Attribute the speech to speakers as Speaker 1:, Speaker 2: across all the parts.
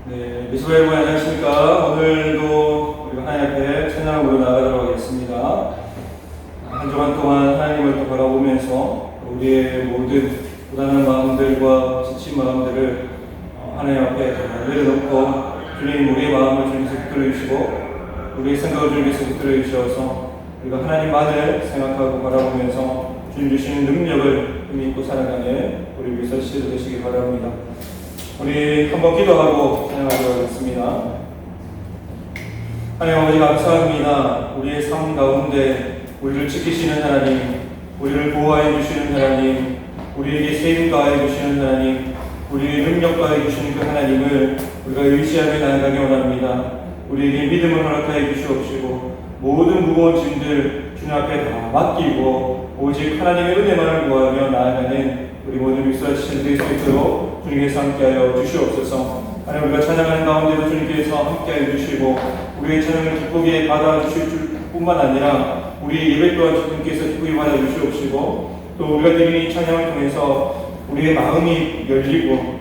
Speaker 1: 네, 미수가 여러분 안녕하십니까? 오늘도 우리가 하나님 앞에 찬양으로 나아가도록 하겠습니다. 한 주간 동안 하나님을 또 바라보면서 우리의 모든 고단한 마음들과 지친 마음들을 하나님 앞에 내려놓고 주님 우리의 마음을 주님께서 붙들어 주시고 우리의 생각을 주님께서 붙들어 주셔서 우리가 하나님만을 생각하고 바라보면서 주님 주시는 능력을 믿고 살아가는 우리 위서 시도 되시기 바랍니다. 우리 한번 기도하고 찬양하도록 하겠습니다. 하나님 아버지 감사합니다. 우리의 삶 가운데 우리를 지키시는 하나님, 우리를 보호하여 주시는 하나님, 우리에게 세임 가하여 주시는 하나님, 우리의 능력 가하여 주시는 그 하나님을 우리가 의지하며 나아가기 원합니다. 우리에게 믿음을 허락하여 주시옵시고 모든 무거운 짐들 주님 앞에 다 맡기고 오직 하나님의 은혜만을 구하며 나아가는 우리 모든 위수하신 될 수 있도록 주님께서 함께하여 주시옵소서. 하나님 우리가 찬양하는 가운데도 주님께서 함께하여 주시고 우리의 찬양을 기쁘게 받아주실 뿐만 아니라 우리의 예배 또한 주님께서 기쁘게 받아주시옵시고 또 우리가 드리는 이 찬양을 통해서 우리의 마음이 열리고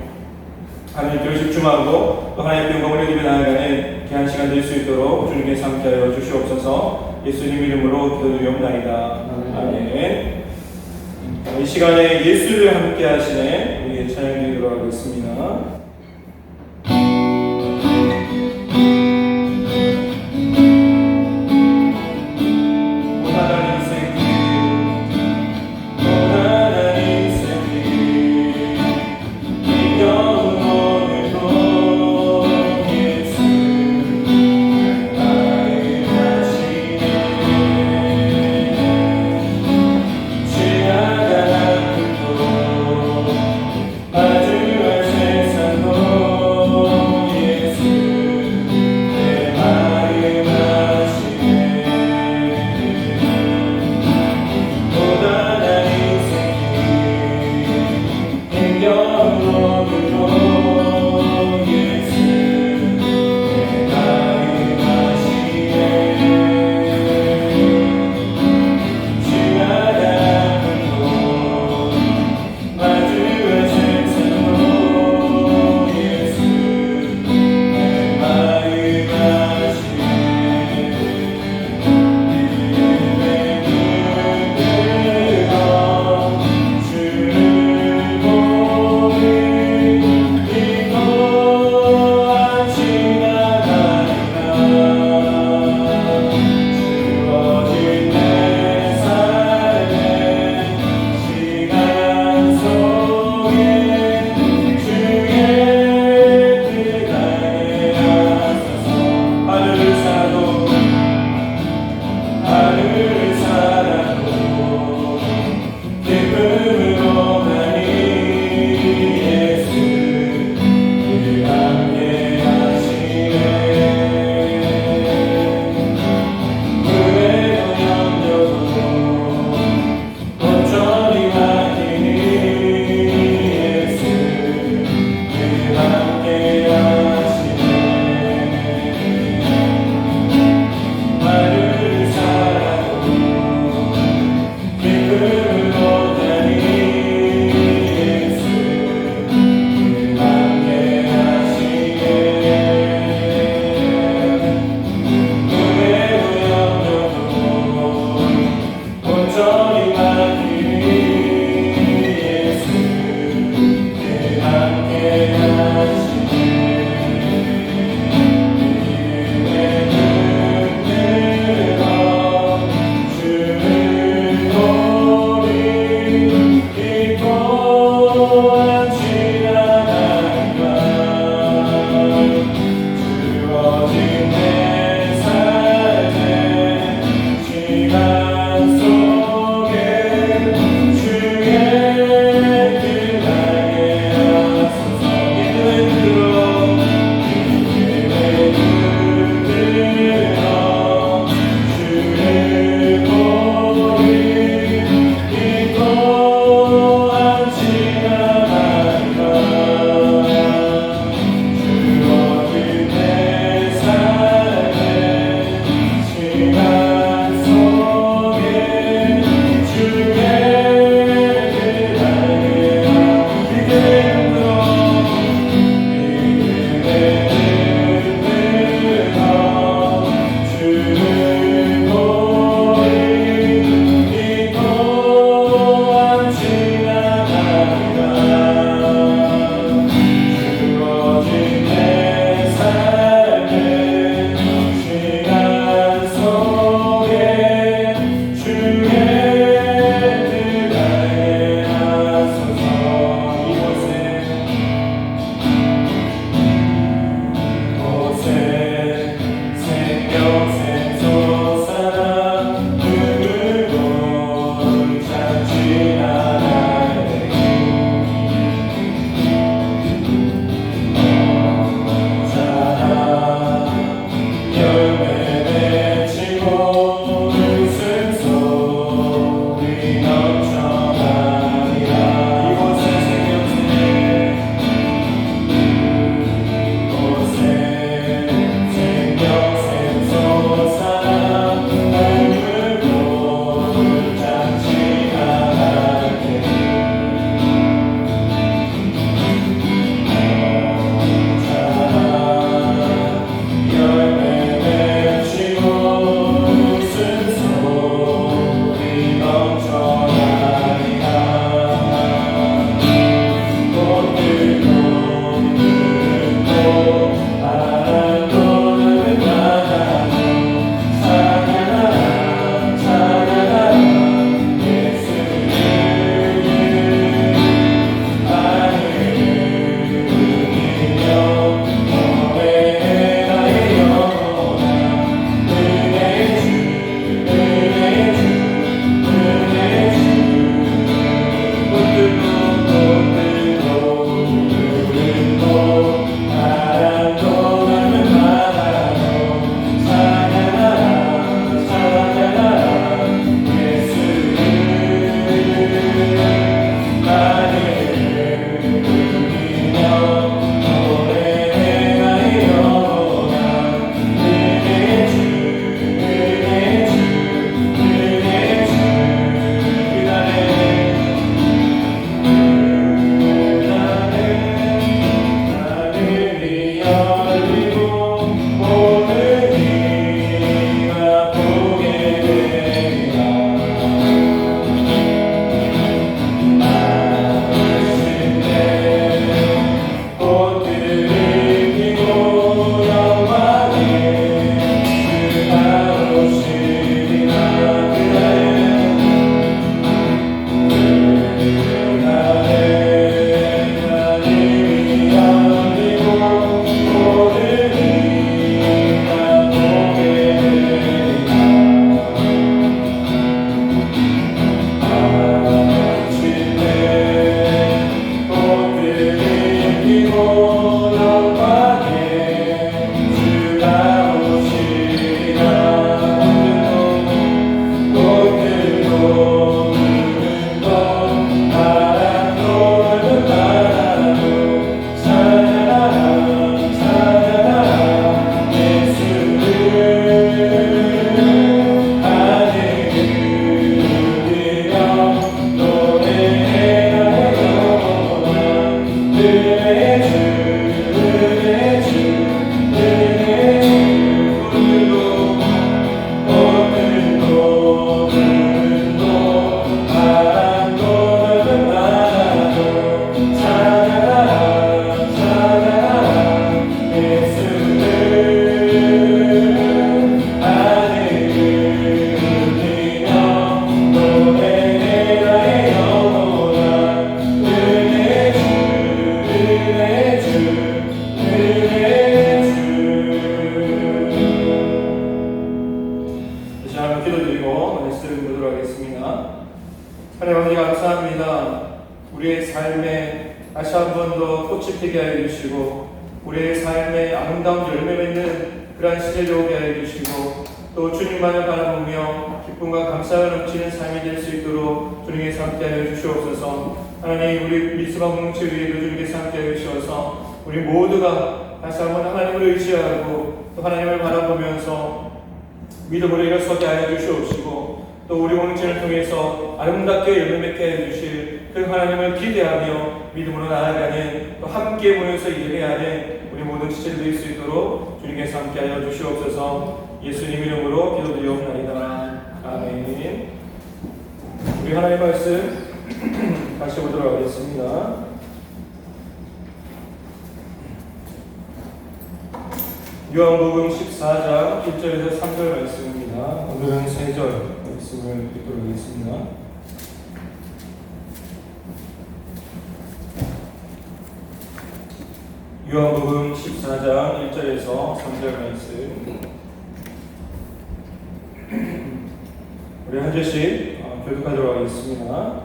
Speaker 1: 하나님께로 집중하고 또 하나님의 영광을 올리며 나아가는 귀한 시간 될 수 있도록 주님께서 함께하여 주시옵소서. 예수님 이름으로 기도드리옵나이다. 아멘. 이 시간에 예수를 함께 하시는 우리의 찬양 드리도록 하겠습니다.
Speaker 2: 아주 세상
Speaker 1: 삶에 다시 한 번 더 꽃이 피게 하여 주시고 우리의 삶에 아름다운 열매 맺는 그러한 시대를 오게 하여 주시고 또 주님만을 바라보며 기쁨과 감사가 넘치는 삶이 될 수 있도록 주님께서 함께하여 주시옵소서. 하나님 우리 미스바 공동체 위에도 주님께서 함께하여 주셔서 우리 모두가 다시 한번 하나님을 의지하고 또 하나님을 바라보면서 믿음으로 일어서게 하여 주시옵시고 또 우리 공동체를 통해서 아름답게 열매 맺게 하여 주실 그 하나님을 기대하며 믿음으로 나아가는 또 함께 모여서 예배하는 우리 모든 지체들 될 수 있도록 주님께서 함께하여 주시옵소서. 예수님 이름으로 기도드리옵나이다. 아멘. 우리 하나님의 말씀 다시 보도록 하겠습니다. 요한복음 14장 1절에서 3절 말씀입니다. 오늘은 3절 말씀을 읽도록 하겠습니다. 요한복음 14장 1절에서 3절 말씀 우리 한 절씩 교독하도록 하겠습니다.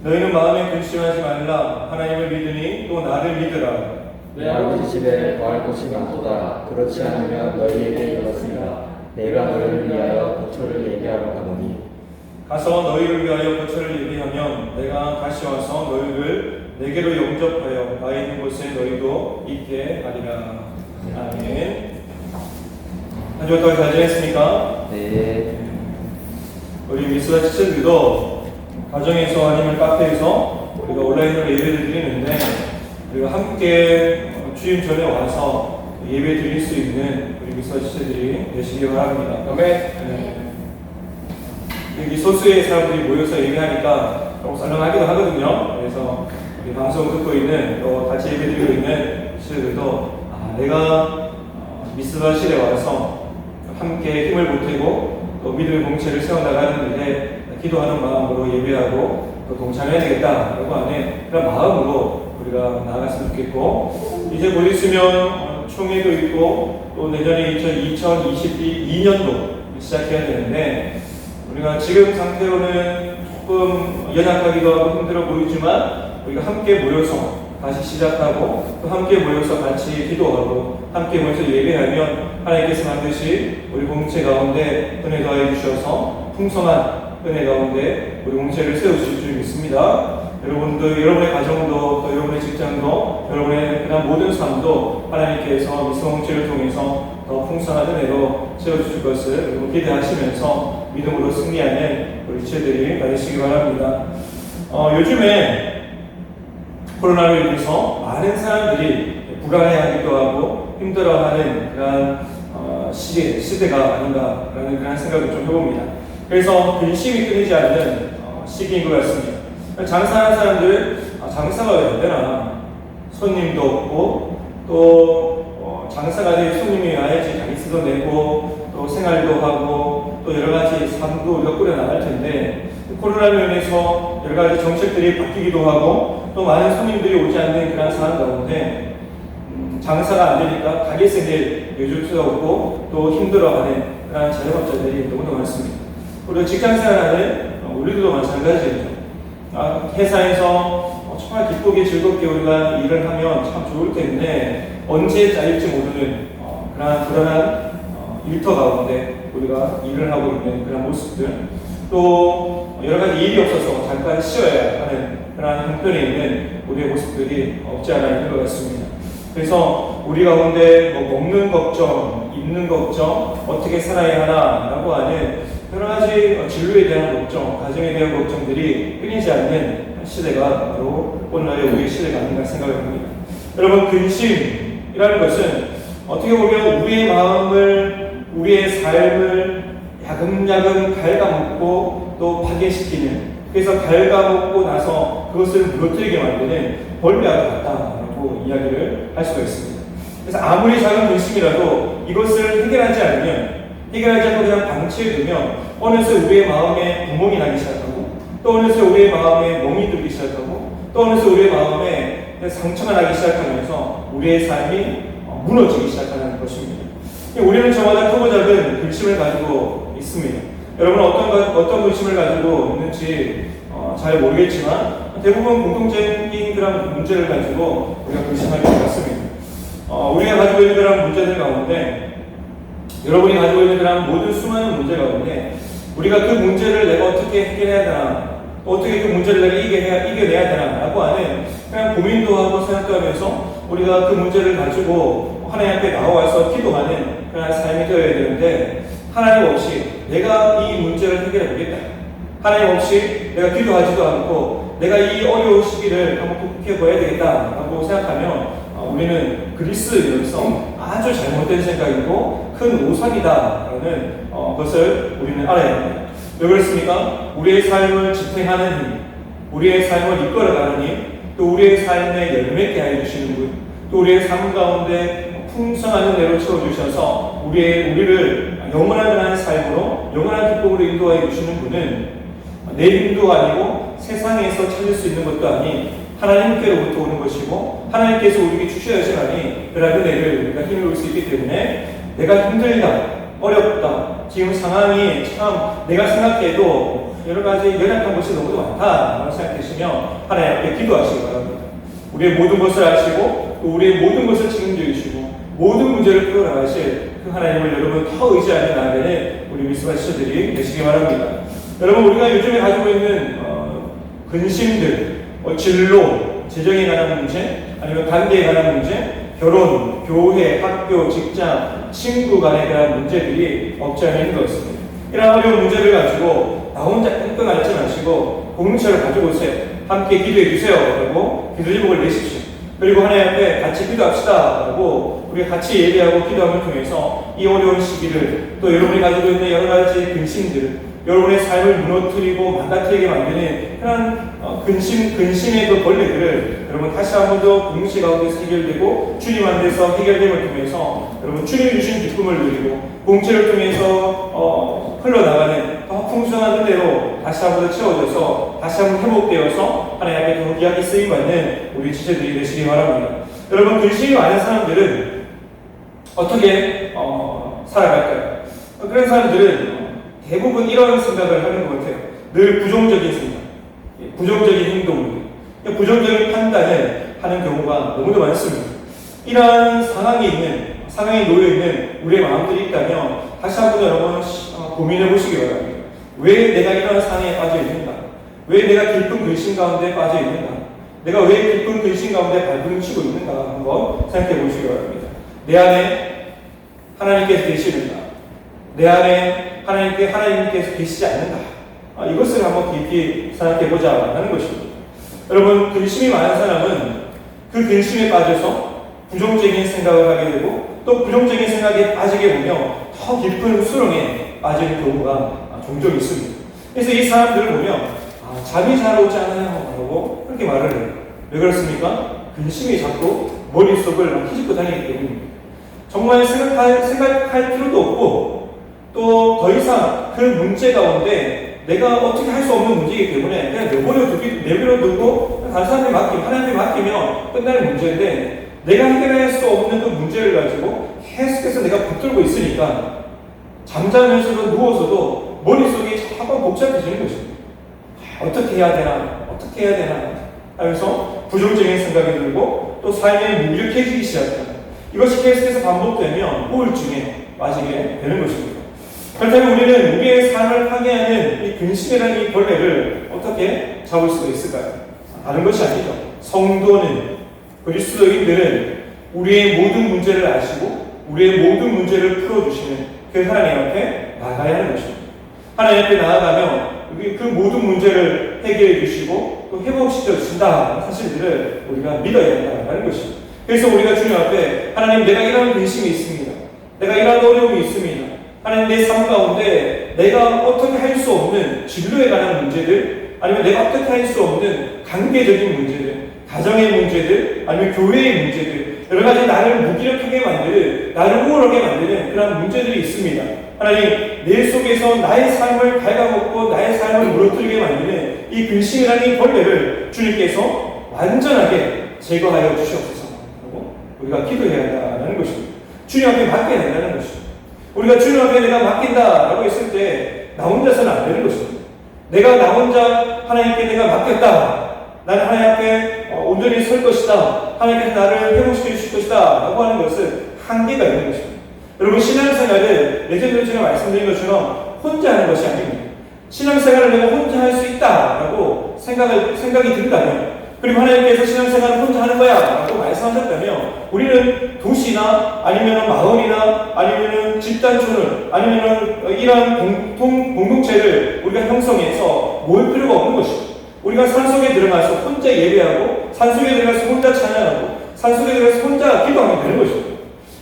Speaker 1: 너희는 마음에 근심하지 말라. 하나님을 믿으니 또 나를 믿으라.
Speaker 2: 내 아버지 집에 거할 곳이 많도다. 그렇지 않으면 너희에게 이르렀으리라. 내가 너희를 위하여 거처를 예비하러 가노니
Speaker 1: 가서 너희를 위하여 거처를 예비하면 내가 다시 와서 너희를 내게로 영접하여 나 있는 곳에 너희도 있게 하리라. 아멘. 한 주간 동안 잘 지냈습니까?
Speaker 2: 네.
Speaker 1: 우리 미스와 지체들도 가정에서 아니면 카페에서 우리가 온라인으로 예배를 드리는데 우리가 함께 주임 전에 와서 예배 드릴 수 있는 우리 미스와 지체들이 되시기 바랍니다. 아멘. 네. 여기 소수의 사람들이 모여서 예배하니까 조금 썰렁하기도 하거든요. 그래서 우리 방송 듣고 있는 또 같이 예배드리고 있는 지체들도 내가 미스바실에 와서 함께 힘을 보태고 또 믿음의 공체를 세워나가는데 기도하는 마음으로 예배하고 또 동참해야 되겠다라고 하는 그런 마음으로 우리가 나아갔으면 좋겠고 이제 곧 있으면 총회도 있고 또 내년에 2022년도 시작해야 되는데 우리가 지금 상태로는 조금 연약하기도 하고 힘들어 보이지만 우리가 함께 모여서 다시 시작하고 또 함께 모여서 같이 기도하고 함께 모여서 예배하면 하나님께서 반드시 우리 공동체 가운데 은혜 더하여 주셔서 풍성한 은혜 가운데 우리 공동체를 세우실 줄 믿습니다. 여러분도 여러분의 가정도 또 여러분의 직장도 여러분의 그다음 모든 삶도 하나님께서 미스 공동체를 통해서 더 풍성한 은혜로 채워주실 것을 여러분 기대하시면서 믿음으로 승리하는 우리 지체들이 되시기 바랍니다. 요즘에 코로나로 인해서 많은 사람들이 불안해하기도 하고 힘들어하는 그런 시대가 아닌가라는 그런 생각을 좀 해봅니다. 그래서 근심이 끊이지 않는 시기인 것 같습니다. 장사하는 사람들은 장사가 왜 안 되나? 손님도 없고 또 장사가 될 손님이 와야지 가게세도 내고 또 생활도 하고 또 여러 가지 삶도 우리가 꾸려나갈 텐데 코로나로 인해서 여러 가지 정책들이 바뀌기도 하고 또 많은 손님들이 오지 않는 그런 상황 가운데 장사가 안 되니까 가게세를 내줄 수도 없고 또 힘들어하는 그런 자영업자들이 너무나 많습니다. 그리고 직장생활하는 우리들도 마찬가지죠. 회사에서 정말 기쁘게 즐겁게 우리가 일을 하면 참 좋을 텐데 언제 짜일지 모르는 그런 불안한 일터 가운데 우리가 일을 하고 있는 그런 모습들 또 여러 가지 일이 없어서 잠깐 쉬어야 하는 그런 형편에 있는 우리의 모습들이 없지 않아 있는 것 같습니다. 그래서 우리 가운데 먹는 걱정, 입는 걱정, 어떻게 살아야 하나라고 하는 여러 가지 진로에 대한 걱정, 가정에 대한 걱정들이 끊이지 않는 시대가 바로 오늘날의 우리의 시대가 아닌가 생각을 합니다. 여러분, 근심이라는 것은 어떻게 보면 우리의 마음을, 우리의 삶을 야금야금 갉아먹고 또 파괴시키는, 그래서 갉아먹고 나서 그것을 무너뜨리게 만드는 벌레와 같다라고 이야기를 할 수가 있습니다. 그래서 아무리 작은 근심이라도 이것을 해결하지 않으면, 해결하지 않고 그냥 방치해두면 어느새 우리의 마음에 구멍이 나기 시작하고 또 어느새 우리의 마음에 멍이 들기 시작하고 또 어느새 우리의 마음에 상처가 나기 시작하면서 우리의 삶이 무너지기 시작하는 것입니다. 우리는 저마다 크고 작은 근심을 가지고 있습니다. 여러분은 어떤 근심을 가지고 있는지 잘 모르겠지만 대부분 공통적인 그런 문제를 가지고 우리가 근심할 것 같습니다. 우리가 가지고 있는 그런 문제들 가운데, 여러분이 가지고 있는 그런 모든 수많은 문제 가운데 우리가 그 문제를 내가 어떻게 해결해야 되나, 어떻게 그 문제를 내가 이겨내야 되나 라고 하는 그냥 고민도 하고 생각도 하면서 우리가 그 문제를 가지고 하나님 앞에 나와서 기도하는 그런 삶이 되어야 되는데, 하나님 없이 내가 이 문제를 해결해 보겠다, 하나님 없이 내가 기도하지도 않고 내가 이 어려운 시기를 한번 극복해 보아야 되겠다라고 생각하면 우리는 그리스도인으로서 아주 잘못된 생각이고 큰 오산이다라는 것을 우리는 알아야 합니다. 왜 그렇습니까? 우리의 삶을 지탱하는 힘, 우리의 삶을 이끌어가는 힘, 또 우리의 삶에 열매있게 하여 주시는 분, 또 우리의 삶 가운데 풍성한 은혜로 채워주셔서 우리를 영원한 그런 삶으로, 영원한 기쁨으로 인도하여 주시는 분은 내 힘도 아니고 세상에서 찾을 수 있는 것도 아닌 하나님께로부터 오는 것이고, 하나님께서 우리에게 주셔야 하시니 그러한 은혜를 우리가 힘을 수 있기 때문에, 내가 힘들다, 어렵다, 지금 상황이 참 내가 생각해도 여러 가지 연약한 것이 너무 많다라고 생각하시면 하나님 앞에 기도하시기 바랍니다. 우리의 모든 것을 아시고 또 우리의 모든 것을 책임져 주시고 모든 문제를 풀어나가실 그 하나님을 여러분 더 의지하는 나에게는 우리 믿음의 시청자들이 되시기 바랍니다. 여러분, 우리가 요즘에 가지고 있는 근심들, 진로, 재정에 관한 문제, 아니면 관계에 관한 문제, 결혼, 교회, 학교, 직장, 친구 간에 대한 문제들이 없지 않아 있는 것 같습니다. 이런 어려운 문제를 가지고 나 혼자 끙끙 앓지 마시고 공동체를 가지고 오세요. 함께 기도해 주세요 라고 기도 제목을 내십시오. 그리고 하나님 앞에 같이 기도합시다 라고 우리 같이 예배하고 기도함을 통해서 이 어려운 시기를, 또 여러분이 가지고 있는 여러 가지 근심들, 여러분의 삶을 무너뜨리고 망가뜨리게 만드는 그런 근심의 그 벌레들을 여러분 다시 한 번 더 공동체 가운데서 해결되고 주님 안에서 해결됨을 통해서 여러분 주님이 주신 기쁨을 누리고 공동체를 통해서 흘러나가는 더 풍성한 은혜로 다시 한 번 더 채워져서 다시 한 번 회복되어서 하나님 앞에 더 귀하게 쓰임받는 우리 지체들이 되시기 바랍니다. 여러분, 근심이 많은 사람들은 어떻게 살아갈까요? 그런 사람들은 대부분 이런 생각을 하는 것 같아요. 늘 부정적인 생각, 부정적인 행동, 부정적인 판단을 하는 경우가 너무도 많습니다. 이러한 상황에 놓여있는 우리의 마음들이 있다면 다시 한번 여러분 고민해 보시기 바랍니다. 왜 내가 이러한 상황에 빠져 있는가? 왜 내가 깊은 근심 가운데 빠져 있는가? 내가 왜 깊은 근심 가운데 발부림 치고 있는가? 한번 생각해 보시기 바랍니다. 내 안에 하나님께서 계시는가? 내 안에 하나님께서 계시지 않는가? 이것을 한번 깊이 생각해 보자 하는 것입니다. 여러분, 근심이 많은 사람은 그 근심에 빠져서 부정적인 생각을 하게 되고 또 부정적인 생각에 빠지게 되면 더 깊은 수렁에 빠지는 경우가 종종 있습니다. 그래서 이 사람들을 보면 잠이 잘 오지 않아요 라고 그렇게 말을 해요. 왜 그렇습니까? 근심이 자꾸 머릿속을 휘젓고 다니기 때문입니다. 정말 생각할 필요도 없고 또 더 이상 그 문제 가운데 내가 어떻게 할 수 없는 문제이기 때문에 그냥 내버려 두고 다른 사람한테 맡기면, 하나님께 맡기면 끝나는 문제인데, 내가 해결할 수 없는 그 문제를 가지고 계속해서 내가 붙들고 있으니까 잠자면서도 누워서도 머릿속이 자꾸 복잡해지는 것입니다. 어떻게 해야 되나 하면서 부정적인 생각이 들고 또 삶이 무력해지기 시작합니다. 이것이 계속해서 반복되면 우울증에 빠지게 되는 것입니다. 그렇다면 우리는 우리의 삶을 파괴하는 이 근심이라는 이 벌레를 어떻게 잡을 수가 있을까요? 다른 것이 아니죠. 성도는, 그리스도인들은 우리의 모든 문제를 아시고 우리의 모든 문제를 풀어주시는 그 하나님 앞에 나가야 하는 것입니다. 하나님 앞에 나아가면 그 모든 문제를 해결해 주시고 또 회복시켜 주신다는 사실들을 우리가 믿어야 한다는 것입니다. 그래서 우리가 주님 앞에, 하나님, 내가 이런 근심이 있습니다. 내가 이런 어려움이 있습니다. 하나님, 내 삶 가운데 내가 어떻게 할 수 없는 진로에 관한 문제들, 아니면 내가 어떻게 할 수 없는 관계적인 문제들, 가정의 문제들, 아니면 교회의 문제들, 여러 가지 나를 무기력하게 만드는, 나를 우울하게 만드는 그런 문제들이 있습니다. 하나님, 내 속에서 나의 삶을 갉아먹고 나의 삶을 무너뜨리게 만드는 이 근심이라는 이 벌레를 주님께서 완전하게 제거하여 주시옵소서 하고 우리가 기도해야 한다는 것입니다. 주님 앞에 맡겨야 된다는 것입니다. 우리가 주님 앞에 내가 맡긴다라고 했을 때 나 혼자서는 안 되는 것입니다. 내가 나 혼자 하나님께 내가 맡겼다. 나는 하나님 앞에 온전히 설 것이다. 하나님께서 나를 회복시켜 주실 것이다. 라고 하는 것은 한계가 있는 것입니다. 여러분, 신앙생활을 예전에 제가 말씀드린 것처럼 혼자 하는 것이 아닙니다. 신앙생활을 내가 혼자 할 수 있다라고 생각이 든다면, 그리고 하나님께서 신앙생활을 혼자 하는 거야 라고 말씀하셨다면, 우리는 도시나 아니면 마을이나 아니면 집단촌을 아니면 이러한 공동체를 우리가 형성해서 모일 필요가 없는 것이고, 우리가 산속에 들어가서 혼자 예배하고 산속에 들어가서 혼자 찬양하고 산속에 들어가서 혼자 기도하면 되는 것입니다.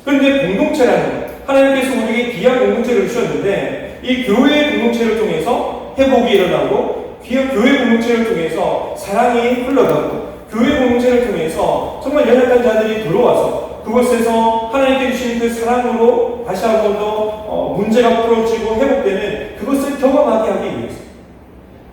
Speaker 1: 그런데 공동체라는, 하나님께서 우리에게 귀한 공동체를 주셨는데, 이 교회의 공동체를 통해서 회복이 일어나고, 교회 공동체를 통해서 사랑이 흘러가고, 교회 공동체를 통해서 정말 연약한 자들이 들어와서 그곳에서 하나님께 주신 그 사랑으로 다시 한 번 더 문제가 풀어지고 회복되는 그것을 경험하게 하기 위해서,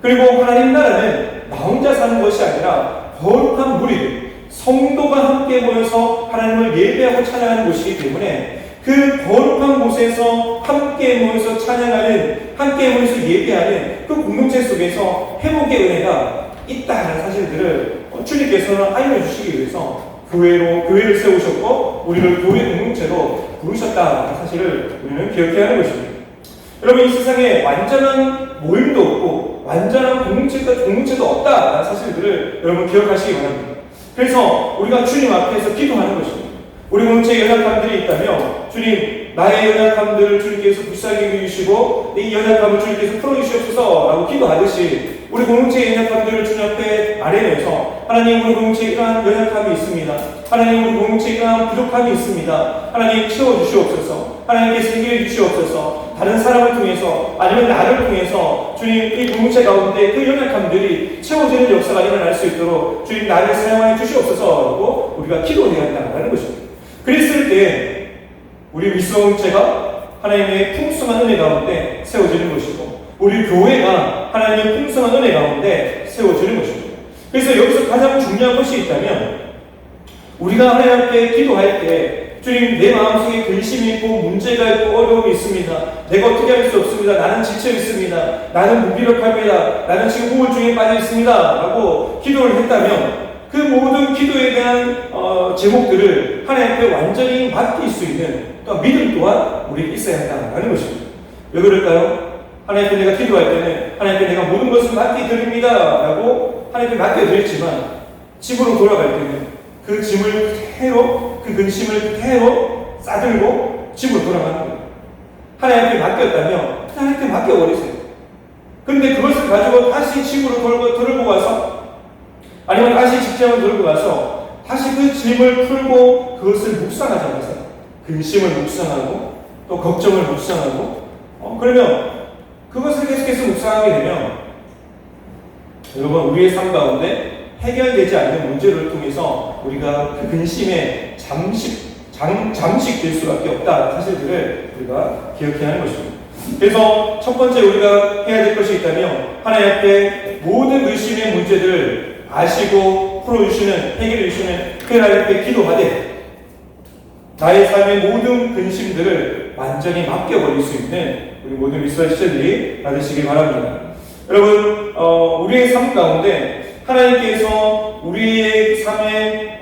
Speaker 1: 그리고 하나님 나라는 나 혼자 사는 것이 아니라 거룩한 무리, 성도가 함께 모여서 하나님을 예배하고 찬양하는 곳이기 때문에, 그 거룩한 곳에서 함께 모여서 찬양하는, 함께 모여서 예배하는 그 공동체 속에서 회복의 은혜가 있다는 사실들을 주님께서는 알려주시기 위해서 교회를 세우셨고 우리를 교회 공동체로 부르셨다는 사실을 우리는 기억해야 하는 것입니다. 여러분, 이 세상에 완전한 모임도 없고 완전한 공동체도 없다는 사실들을 여러분 기억하시기 바랍니다. 그래서 우리가 주님 앞에서 기도하는 것입니다. 우리 공동체에 연약함들이 있다면, 주님, 나의 연약함들을 주님께서 불쌍히 여기시고 이 연약함을 주님께서 풀어주시옵소서라고 기도하듯이, 우리 공동체의 연약함들을 주님 앞에 아뢰면서, 하나님, 우리 공동체에 이러한 연약함이 있습니다. 하나님, 우리 공동체에 이러한 부족함이 있습니다. 하나님, 채워주시옵소서. 하나님께서 해결해 주시옵소서. 다른 사람을 통해서 아니면 나를 통해서 주님, 이 공동체 가운데 그 연약함들이 채워지는 역사가 일어날 수 있도록 주님, 나를 사용하여 주시옵소서라고 우리가 기도해야 한다는 것입니다. 그랬을 때 우리 미성체가 하나님의 풍성한 은혜 가운데 세워지는 것이고, 우리 교회가 하나님의 풍성한 은혜 가운데 세워지는 것입니다. 그래서 여기서 가장 중요한 것이 있다면, 우리가 하나님 앞에 기도할 때, 주님, 내 마음속에 근심이 있고 문제가 있고 어려움이 있습니다. 내가 어떻게 할 수 없습니다. 나는 지쳐 있습니다. 나는 무기력합니다. 나는 지금 우울증에 빠져 있습니다. 라고 기도를 했다면, 그 모든 기도에 대한 제목들을 하나님 앞에 완전히 맡길 수 있는 또 믿음 또한 우리에게 있어야 한다는 것입니다. 왜 그럴까요? 하나님 앞에 내가 기도할 때는 하나님 앞에 내가 모든 것을 맡겨드립니다 라고 하나님 앞에 맡겨드렸지만, 집으로 돌아갈 때는 그 짐을 그대로, 그 근심을 그대로 싸들고 집으로 돌아가는 거예요. 하나님 앞에 맡겼다면 하나님 앞에 맡겨버리세요. 그런데 그것을 가지고 다시 집으로 들고 가서, 아니면 다시 직장을 들고 가서 다시 그 짐을 풀고 그것을 묵상하지 않아서 근심을 묵상하고 또 걱정을 묵상하고, 그러면 그것을 계속해서 묵상하게 되면, 여러분, 우리의 삶 가운데 해결되지 않는 문제를 통해서 우리가 그 근심에 잠식될 수밖에 없다는 사실들을 우리가 기억해야 하는 것입니다. 그래서 첫 번째 우리가 해야 될 것이 있다면, 하나님 앞에 모든 의심의 문제들을 아시고 풀어주시는, 해결해주시는 그 하나님 앞에 기도하되, 나의 삶의 모든 근심들을 완전히 맡겨버릴 수 있는 우리 모든 미스터 시절들이 받으시기 바랍니다. 여러분, 우리의 삶 가운데 하나님께서 우리의 삶에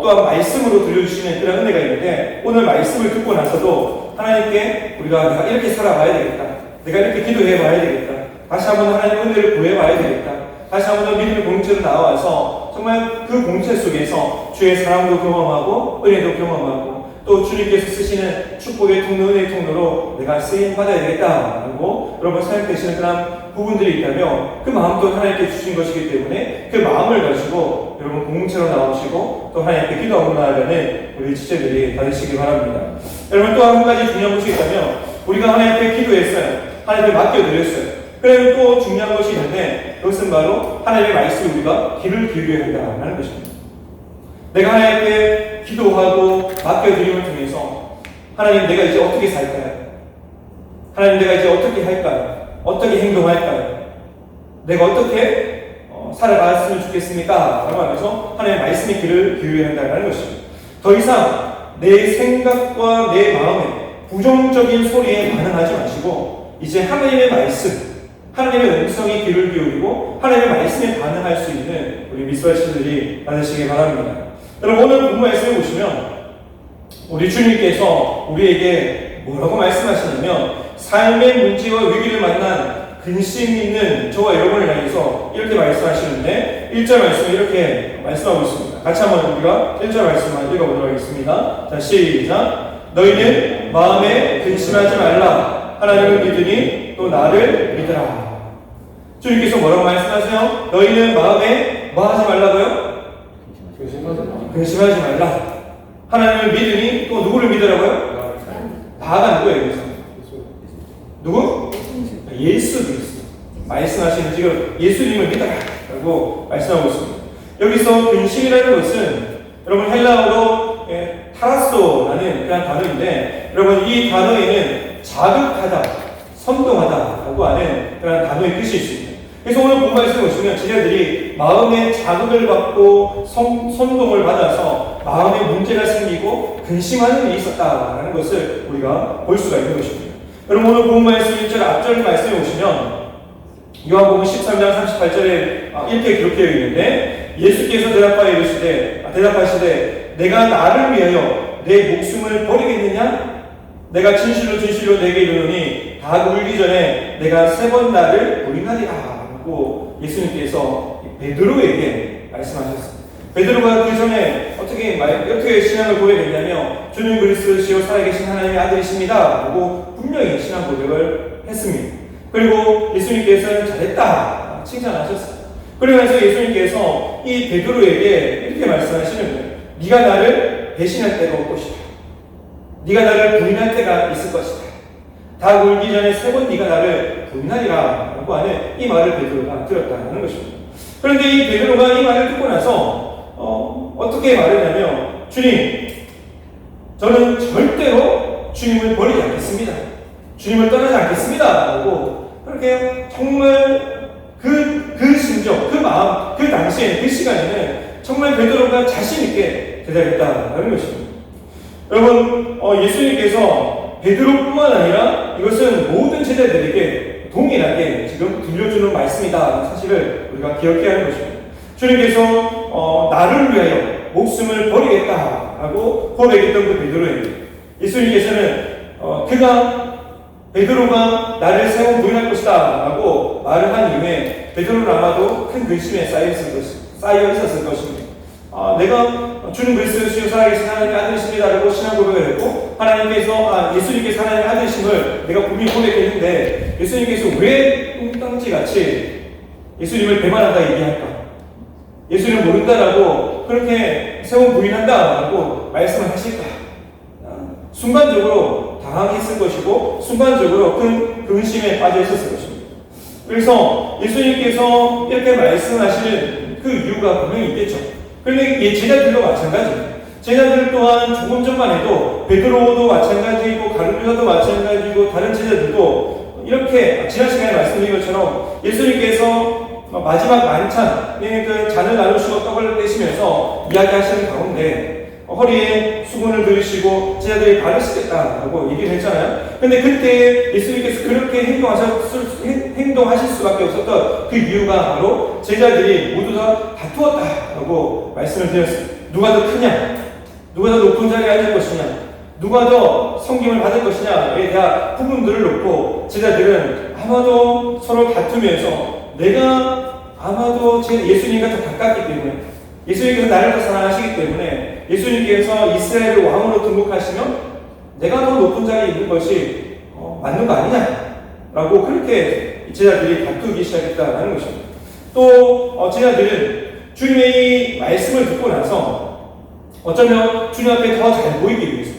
Speaker 1: 또한 말씀으로 들려주시는 그런 은혜가 있는데, 오늘 말씀을 듣고 나서도 하나님께 우리가 내가 이렇게 살아봐야 되겠다, 내가 이렇게 기도해봐야 되겠다, 다시 한번 하나님의 은혜를 구해봐야 되겠다, 다시 한번 믿음의 공동체로 나와서 정말 그 공동체 속에서 주의 사랑도 경험하고 은혜도 경험하고, 또 주님께서 쓰시는 축복의 통로, 은혜의 통로로 내가 쓰임 받아야 되겠다라고 여러분 생각되시는 그런 부분들이 있다면, 그 마음도 하나님께 주신 것이기 때문에 그 마음을 가지고 여러분 공동체로 나오시고 또 하나님께 기도하고 나아가는 우리 지체들이 받으시기 바랍니다. 여러분, 또 한 가지 중요한 것이 있다면, 우리가 하나님께 기도했어요. 하나님께 맡겨드렸어요. 그리고 또 중요한 것이 있는데, 그것은 바로 하나님의 말씀에 우리가 귀를 기울여야 한다는 것입니다. 내가 하나님께 기도하고 맡겨드림을 통해서, 하나님, 내가 이제 어떻게 살까요? 하나님, 내가 이제 어떻게 할까요? 어떻게 행동할까요? 내가 어떻게 살아갔으면 좋겠습니까? 라고 하면서 하나님의 말씀에 귀를 기울여야 한다는 것입니다. 더 이상 내 생각과 내 마음에 부정적인 소리에 반응하지 마시고, 이제 하나님의 말씀, 하나님의 음성이 귀를 기울이고 하나님의 말씀에 반응할 수 있는 우리 미스바치들이 받으시기 바랍니다. 여러분, 오늘 본문 말씀을 보시면 우리 주님께서 우리에게 뭐라고 말씀하시냐면 삶의 문제와 위기를 만난 근심 있는 저와 여러분을 향해서 이렇게 말씀하시는데 1절 말씀을 이렇게 말씀하고 있습니다. 같이 한번 우리가 1절 말씀만 읽어보도록 하겠습니다. 자, 시작. 너희는 마음에 근심하지 말라. 하나님을 믿으니 또 나를 믿으라. 주님께서 뭐라고 말씀하세요? 너희는 마음에 뭐 하지 말라고요? 근심하지 말라. 하나님을 믿으니 또 누구를 믿으라고요? 나가 누구예요? 여기서? 누구? 예수 그리스도. 말씀하시는 지금 예수님을 믿어라라고 말씀하고 있습니다. 여기서 근심이라는 것은 여러분 헬라어로 타라소라는 그런 단어인데, 여러분 이 단어에는 자극하다, 선동하다라고 하는 그런 단어의 뜻이 있습니다. 그래서 오늘 본 말씀을 보시면 제자들이 마음의 자극을 받고 선동을 받아서 마음에 문제가 생기고 근심하는 일이 있었다라는 것을 우리가 볼 수가 있는 것입니다. 여러분 오늘 본 말씀 1절 앞절 말씀에 보시면 요한복음 13장 38절에 이렇게 기록되어 있는데, 예수께서 대답하시되 내가 나를 위하여 내 목숨을 버리겠느냐? 내가 진실로 진실로 내게 이르노니 다 울기 전에 내가 3번 나를 부인하리라 하고 예수님께서 베드로에게 말씀하셨습니다. 베드로가 그 전에 어떻게 신앙을 고백했냐면 주님 그리스도시요 살아계신 하나님의 아들이십니다 하고 분명히 신앙 고백을 했습니다. 그리고 예수님께서는 잘했다 칭찬하셨어요. 그러면서 예수님께서 이 베드로에게 이렇게 말씀하시는 거예요. 네가 나를 배신할 때가 올 것이다. 네가 나를 부인할 때가 있을 것이다. 다 울기 전에 3번 네가 나를 부인하리라 라고 하는 이 말을 베드로가 들었다는 것입니다. 그런데 이 베드로가 이 말을 듣고 나서 어떻게 말했냐면, 주님, 저는 절대로 주님을 버리지 않겠습니다. 주님을 떠나지 않겠습니다 라고 그렇게 정말 그 심정, 그 마음, 그 당시에 그 시간에는 정말 베드로가 자신 있게 대답했다는 것입니다. 여러분, 예수님께서 베드로뿐만 아니라 이것은 모든 제자들에게 동일하게 지금 들려주는 말씀이다 사실을 우리가 기억해야 하는 것입니다. 주님께서 나를 위하여 목숨을 버리겠다라고 고백했던 그 베드로에게 예수님께서는 베드로가 나를 3번 부인할 것이다 라고 말을 한 이후에 베드로는 아마도 큰 근심에 쌓여 있었을 것입니다. 내가 주님 그리스도시요 살아계신 하나님의 아들이십니다라고 신앙 고백을 했고, 예수님께서 하나님의 아들이심을 내가 분명히 고백했는데 예수님께서 왜 뚱땅지같이 예수님을 배반한다 얘기할까? 예수님을 모른다라고 그렇게 3번 부인한다라고 말씀을 하실까? 순간적으로 당황했을 것이고 순간적으로 큰 근심에 빠져 있었을 것입니다. 그래서 예수님께서 이렇게 말씀하시는 그 이유가 분명히 있겠죠. 그런데 제자들도 마찬가지입니다. 제자들 또한 조금 전만 해도 베드로도 마찬가지이고 가룟유다도 마찬가지이고 다른 제자들도 이렇게 지난 시간에 말씀드린 것처럼 예수님께서 마지막 만찬, 그 잔을 나누시고 떡을 떼시면서 이야기하시는 가운데 허리에 수건을 들으시고 제자들이 바르시겠다라고 얘기를 했잖아요. 근데 그때 예수님께서 그렇게 행동하실 수밖에 없었던 그 이유가 바로 제자들이 모두 다 다투었다라고 말씀을 드렸습니다. 누가 더 크냐? 누가 더 높은 자리에 앉을 것이냐? 누가 더 성김을 받을 것이냐에 대한 부분들을 놓고 제자들은 아마도 서로 다투면서 내가 아마도 예수님과 더 가깝기 때문에, 예수님께서 나를 더 사랑하시기 때문에, 예수님께서 이스라엘을 왕으로 등극하시면 내가 더 높은 자리에 있는 것이 맞는 거 아니냐라고 그렇게 제자들이 다투기 시작했다는 것입니다. 또 제자들은 주님의 이 말씀을 듣고 나서 어쩌면 주님 앞에 더 잘 보이기 위해서,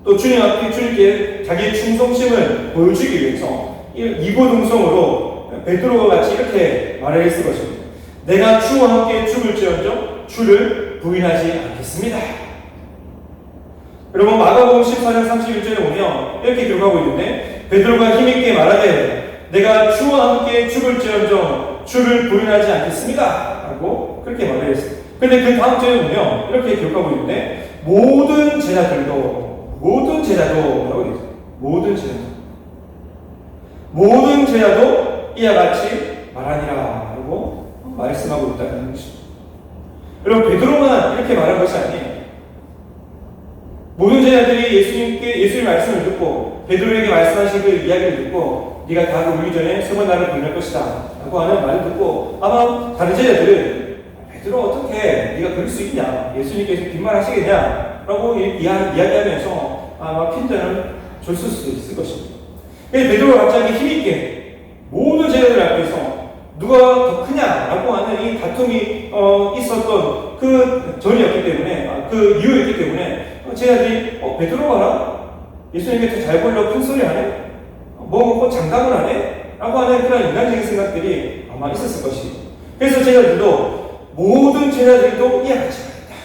Speaker 1: 또 주님 앞에 주님께 자기의 충성심을 보여주기 위해서 이고동성으로 베드로와 같이 이렇게 말을 했을 것입니다. 내가 주와 함께 죽을지언정 주를 부인하지 않겠습니다. 여러분 마가복음 14장 31절에 보면 이렇게 기록하고 있는데, 베드로가 힘있게 말하되 내가 주와 함께 죽을지언정 주를 부인하지 않겠습니다 라고 그렇게 말을 했어요. 근데 그 다음 절에 보면 이렇게 기록하고 있는데, 모든 제자도 라고 되어 있어요. 모든 제자도 이와 같이 말하니라 라고 말씀하고 있다는 것입니다. 여러분, 베드로만 이렇게 말한 것이 아니에요. 모든 제자들이 예수님 말씀을 듣고 베드로에게 말씀하신 그 이야기를 듣고 네가 다가 울기 전에 3번 나를 부인할 것이다 라고 하는 말을 듣고 아마 다른 제자들은 베드로 어떻게 네가 그럴 수 있냐, 예수님께서 빈말하시겠냐 라고 이야기하면서 아마 핀잔을 줬을 수도 있을 것입니다. 베드로가 갑자기 힘있게 모든 제자들 앞에서 누가 더 크냐라고 하는 이 다툼이 있었던 그 전이었기 때문에, 그 이유였기 때문에 제자들이 베드로 봐라, 예수님께 더 잘 보려고 큰 소리 하네, 뭐 장담을 하네 라고 하는 그런 인간적인 생각들이 아마 있었을 것입니다. 그래서 제자들도, 모든 제자들도 이해하지 말다,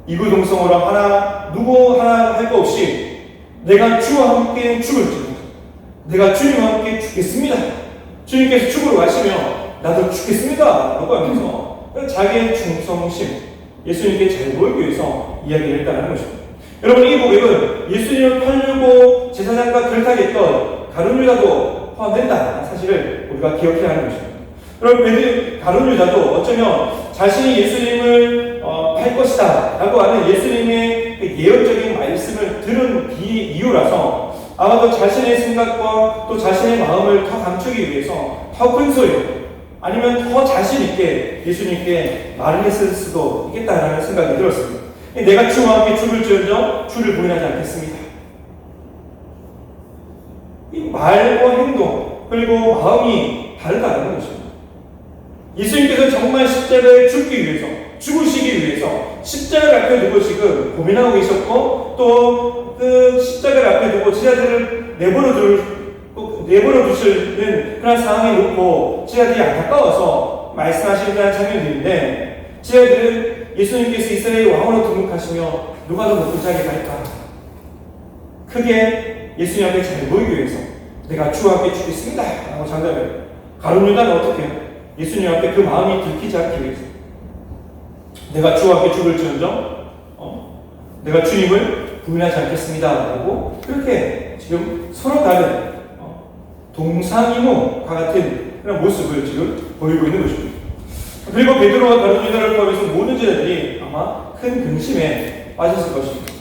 Speaker 1: 이구동성으로 하나 누구 하나 할 거 없이 내가 주와 함께 죽을지어다, 내가 주님과 함께 죽겠습니다, 주님께서 죽으러 가시면 나도 죽겠습니다 라고 하면서 자기의 충성심, 예수님께 잘 보이기 위해서 이야기를 했다는 것입니다. 여러분, 이 고백은 예수님을 팔려고 제사장과 결탁했던 가룟 유다도 포함된다 사실을 우리가 기억해야 하는 것입니다. 여러분, 가룟 유다도 어쩌면 자신이 예수님을 팔 것이다 라고 하는 예수님의 예언적인 말씀을 들은 이유라서 아마도 자신의 생각과 또 자신의 마음을 더 감추기 위해서 더 큰 소리, 아니면 더 자신있게 예수님께 말을 했을 수도 있겠다라는 생각이 들었습니다. 내가 주와 함께 죽을지언정 주를 부인하지 않겠습니다. 이 말과 행동 그리고 마음이 다르다는 것입니다. 예수님께서 정말 십자가에 죽기 위해서, 죽으시기 위해서 십자가를 앞에 두고 지금 고민하고 계셨고, 또 그 십자가를 앞에 두고 제자들을 내버려 두시는 그런 상황에 놓고 제자들이 안타까워서 말씀하시는 그런 장면들인데, 제자들은 예수님께서 이스라엘 왕으로 등극하시며 누가 더 높은 자리에 갈까? 크게 예수님 앞에 잘 보이기 위해서 내가 주와 함께 죽겠습니다 라고 장담해요. 가룟 유다는 어떻게 해요? 예수님 앞에 그 마음이 들키지 않기 위해서 내가 주와 함께 죽을지언정 내가 주님을 부인하지 않겠습니다 라고 그렇게 지금 서로 다른 동상이몽과 같은 그런 모습을 지금 보이고 있는 것입니다. 그리고 베드로와 가룟 유다를 포함해서 모든 제자들이 아마 큰 근심에 빠졌을 것입니다.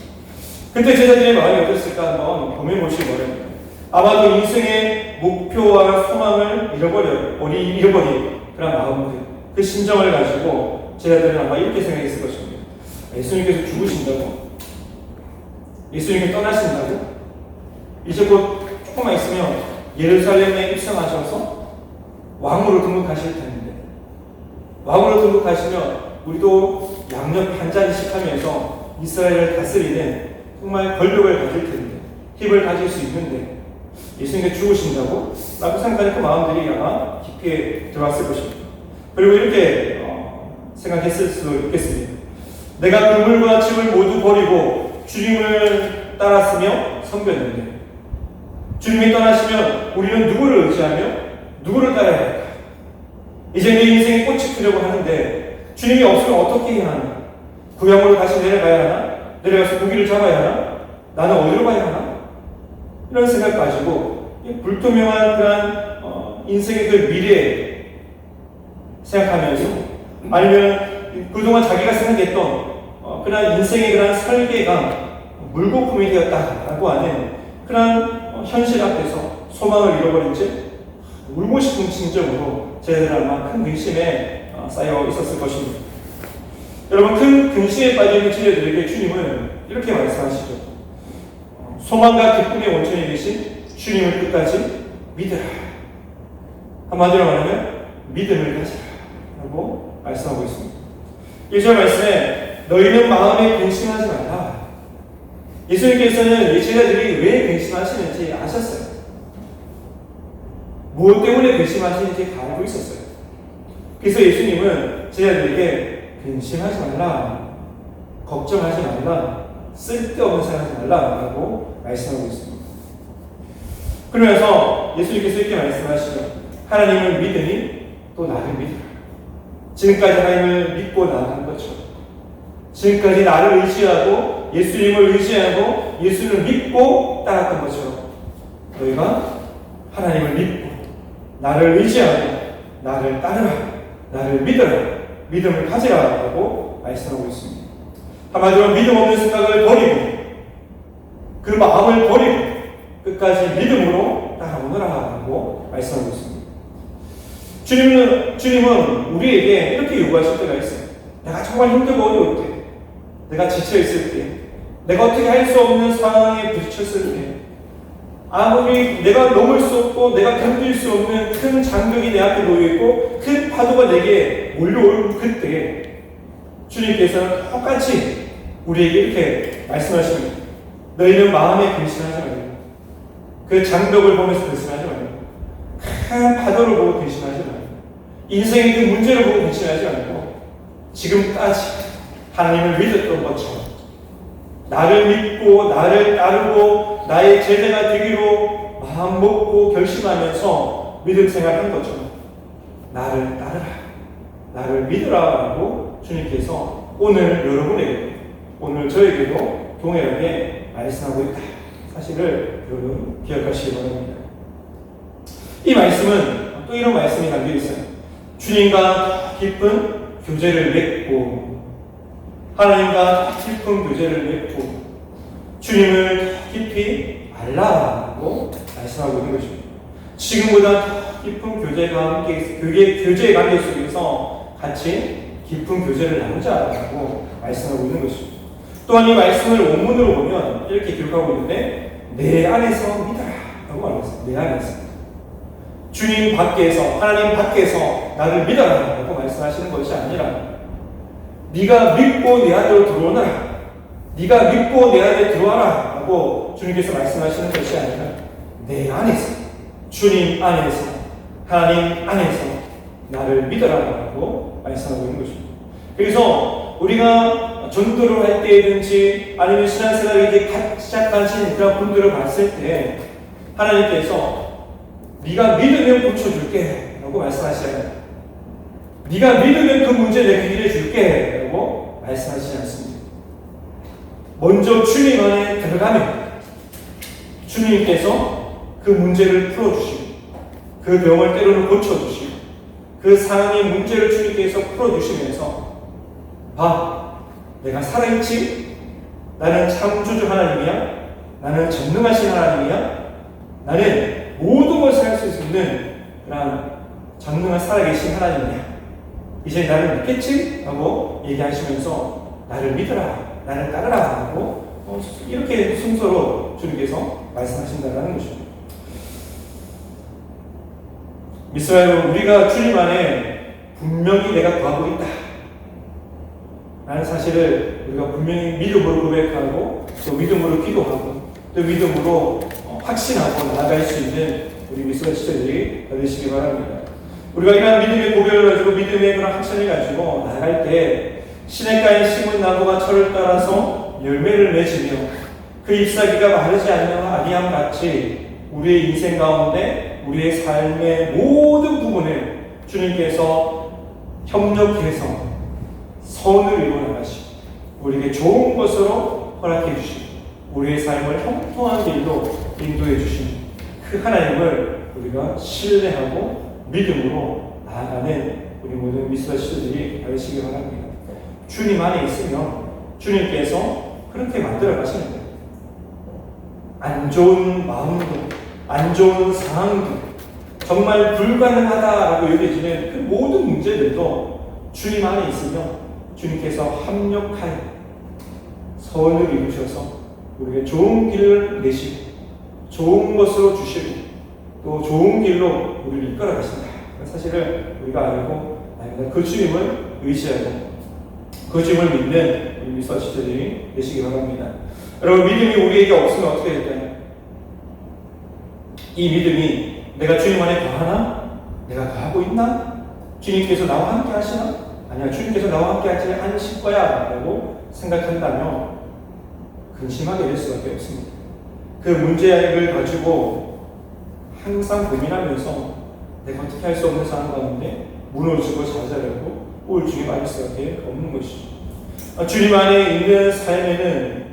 Speaker 1: 그때 제자들의 마음이 어땠을까 한번 고민해 보시기 바랍니다. 아마도 인생의 목표와 소망을 잃어버린 그런 마음들, 그 심정을 가지고 제자들은 아마 이렇게 생각했을 것입니다. 예수님께서 죽으신다고? 예수님이 떠나신다고? 이제 곧 조금만 있으면 예루살렘에 입성하셔서 왕으로 등극하실 텐데, 왕으로 등극하시면 우리도 양옆 한 자리씩 하면서 이스라엘을 다스리는 정말 권력을 가질 텐데, 힘을 가질 수 있는데 예수님께서 죽으신다고? 라고 생각하는 그 마음들이 아마 깊게 들어왔을 것입니다. 그리고 이렇게 생각했을 수도 있겠습니다. 내가 그물과 짐을 모두 버리고 주님을 따랐으며 섬겼는데, 주님이 떠나시면 우리는 누구를 의지하며 누구를 따라야 할까? 이제 내 인생에 꽃이 피려고 하는데 주님이 없으면 어떻게 해야 하나? 구약으로 다시 내려가야 하나? 내려가서 고기를 잡아야 하나? 나는 어디로 가야 하나? 이런 생각 가지고 불투명한 그런 인생의 그 미래 생각하면서, 아니면 그동안 자기가 생각했던 그런 인생의 그런 설계가 물거품이 되었다라고 하는 그런 현실 앞에서 소망을 잃어버린 채 울고 싶은 심정으로 제자들 아마 큰 근심에 쌓여 있었을 것입니다. 여러분, 큰 근심에 빠져있는 제자들에게 주님은 이렇게 말씀하시죠. 소망과 기쁨의 원천이 되신 주님을 끝까지 믿으라. 한마디로 말하면 믿음을 가지라 라고 말씀하고 있습니다. 1절 말씀에 너희는 마음에 근심하지 말라. 예수님께서는 이 제자들이 왜 근심하시는지 아셨어요. 무엇 때문에 근심하시는지 다 알고 있었어요. 그래서 예수님은 제자들에게 근심하지 말라, 걱정하지 말라, 쓸데없는 생각하지 말라라고 말씀하고 있습니다. 그러면서 예수님께서 이렇게 말씀하시죠. 하나님을 믿으니 또 나를 믿으라. 지금까지 하나님을 믿고 나아간 것처럼, 지금까지 나를 의지하고 예수님을 의지하고 예수를 믿고 따랐던 것처럼 너희가 하나님을 믿고 나를 의지하고 나를 따르라, 나를 믿어라, 믿음을 가지라라고 말씀하고 있습니다. 한마디로 믿음 없는 생각을 버리고 그 마음을 버리고 끝까지 믿음으로 따라오너라라고 말씀하고 있습니다. 주님은 우리에게 이렇게 요구하실 때가 있어요. 내가 정말 힘들고 어려울 때, 내가 지쳐있을 때, 내가 어떻게 할 수 없는 상황에 부딪혔을 때, 아무리 내가 넘을 수 없고 내가 견딜 수 없는 큰 장벽이 내 앞에 놓여있고 큰 파도가 내게 몰려올 그때 주님께서는 똑같이 우리에게 이렇게 말씀하십니다. 너희는 마음에 근심하지 말고 그 장벽을 보면서 근심하지 말고 큰 파도를 보고 근심하지 말고 인생의 그 문제를 보고 근심하지 말고 지금까지 하나님을 믿었던 것처럼 나를 믿고 나를 따르고 나의 제자가 되기로 마음 먹고 결심하면서 믿음 생활한 것처럼 나를 따르라, 나를 믿으라라고 주님께서 오늘 여러분에게, 오늘 저에게도 동일하게 말씀하고 있다. 사실을 여러분 기억하시기 바랍니다. 이 말씀은 또 이런 말씀이 담겨 있어요. 주님과 깊은 교제를 맺고 하나님과 깊은 교제를 맺고 주님을 깊이 알라라고 말씀하고 있는 것입니다. 지금보다 깊은 교제의 관계 속에서 같이 깊은 교제를 나누자라고 말씀하고 있는 것입니다. 또한 이 말씀을 원문으로 보면 이렇게 기록하고 있는데 내 안에서 믿어라 라고 말했습니다. 내 안에서 주님 밖에서 하나님 밖에서 나를 믿어라 라고 말씀하시는 것이 아니라 네가 믿고 내 안으로 들어오너라, 네가 믿고 내 안에 들어와라 라고 주님께서 말씀하시는 것이 아니라 내 안에서 주님 안에서 하나님 안에서 나를 믿어라 라고 말씀하고 있는 것입니다. 그래서 우리가 전도를 할 때든지 아니면 신앙생활을 이렇게 시작하신 그런 분들을 봤을 때 하나님께서 네가 믿으면 고쳐줄게 라고 말씀하시잖아요. 네가 믿으면 그 문제 내가 해결해 줄게 라고 말씀하시지 않습니다. 먼저 주님 안에 들어가면 주님께서 그 문제를 풀어주시고 그 병을 때로는 고쳐주시고 그 상황의 문제를 주님께서 풀어주시면서 봐, 내가 살아있지? 나는 창조주 하나님이야? 나는 전능하신 하나님이야? 나는 모든 것을 할 수 있는 그런 전능한 살아계신 하나님이야. 이제 나를 믿겠지? 라고 얘기하시면서 나를 믿어라, 나를 따르라 하고 이렇게 순서로 주님께서 말씀하신다는 것입니다. 믿습니다 여러분, 우리가 주님 안에 분명히 내가 구하고 있다 라는 사실을 우리가 분명히 믿음으로 고백하고 또 믿음으로 기도하고 또 믿음으로 확신하고 나아갈 수 있는 우리 믿음의 지체들이 되시기 바랍니다. 우리가 이러한 믿음의 고백을 가지고 믿음의 그런 확신을 가지고 나아갈 때 시냇가에 심은 나무가 철을 따라서 열매를 맺으며 그 잎사귀가 마르지 아니함 같이 우리의 인생 가운데 우리의 삶의 모든 부분을 주님께서 협력해서 선을 이루어 나가시고 우리에게 좋은 것으로 허락해 주시고 우리의 삶을 형통한 길로 인도해 주시는 그 하나님을 우리가 신뢰하고 믿음으로 나아가는 우리 모든 믿음의 시들이 되시기 바랍니다. 주님 안에 있으면 주님께서 그렇게 만들어 가시는 거예요. 안 좋은 마음도, 안 좋은 상황도, 정말 불가능하다라고 여겨지는 그 모든 문제들도 주님 안에 있으면 주님께서 합력하여 선을 이루셔서 우리에게 좋은 길을 내시고 좋은 것으로 주시고 또 좋은 길로 우리를 이끌어 가신다. 사실을 우리가 알고 그 주님을 의지하고 그 주님을 믿는 우리 미서시들이 되시기 바랍니다. 여러분, 믿음이 우리에게 없으면 어떻게 될까요? 이 믿음이 내가 주님 안에 거하나? 내가 거하고 있나? 주님께서 나와 함께 하시나? 아니야, 주님께서 나와 함께 하지 않으실 거야 라고 생각한다면 근심하게 될 수밖에 없습니다. 그 문제를 가지고 항상 고민하면서 내가 어떻게 할 수 없는 상황 가운데 무너지고 좌절하고 우울증에 빠질 수밖에 없는 것이죠. 주님 안에 있는 삶에는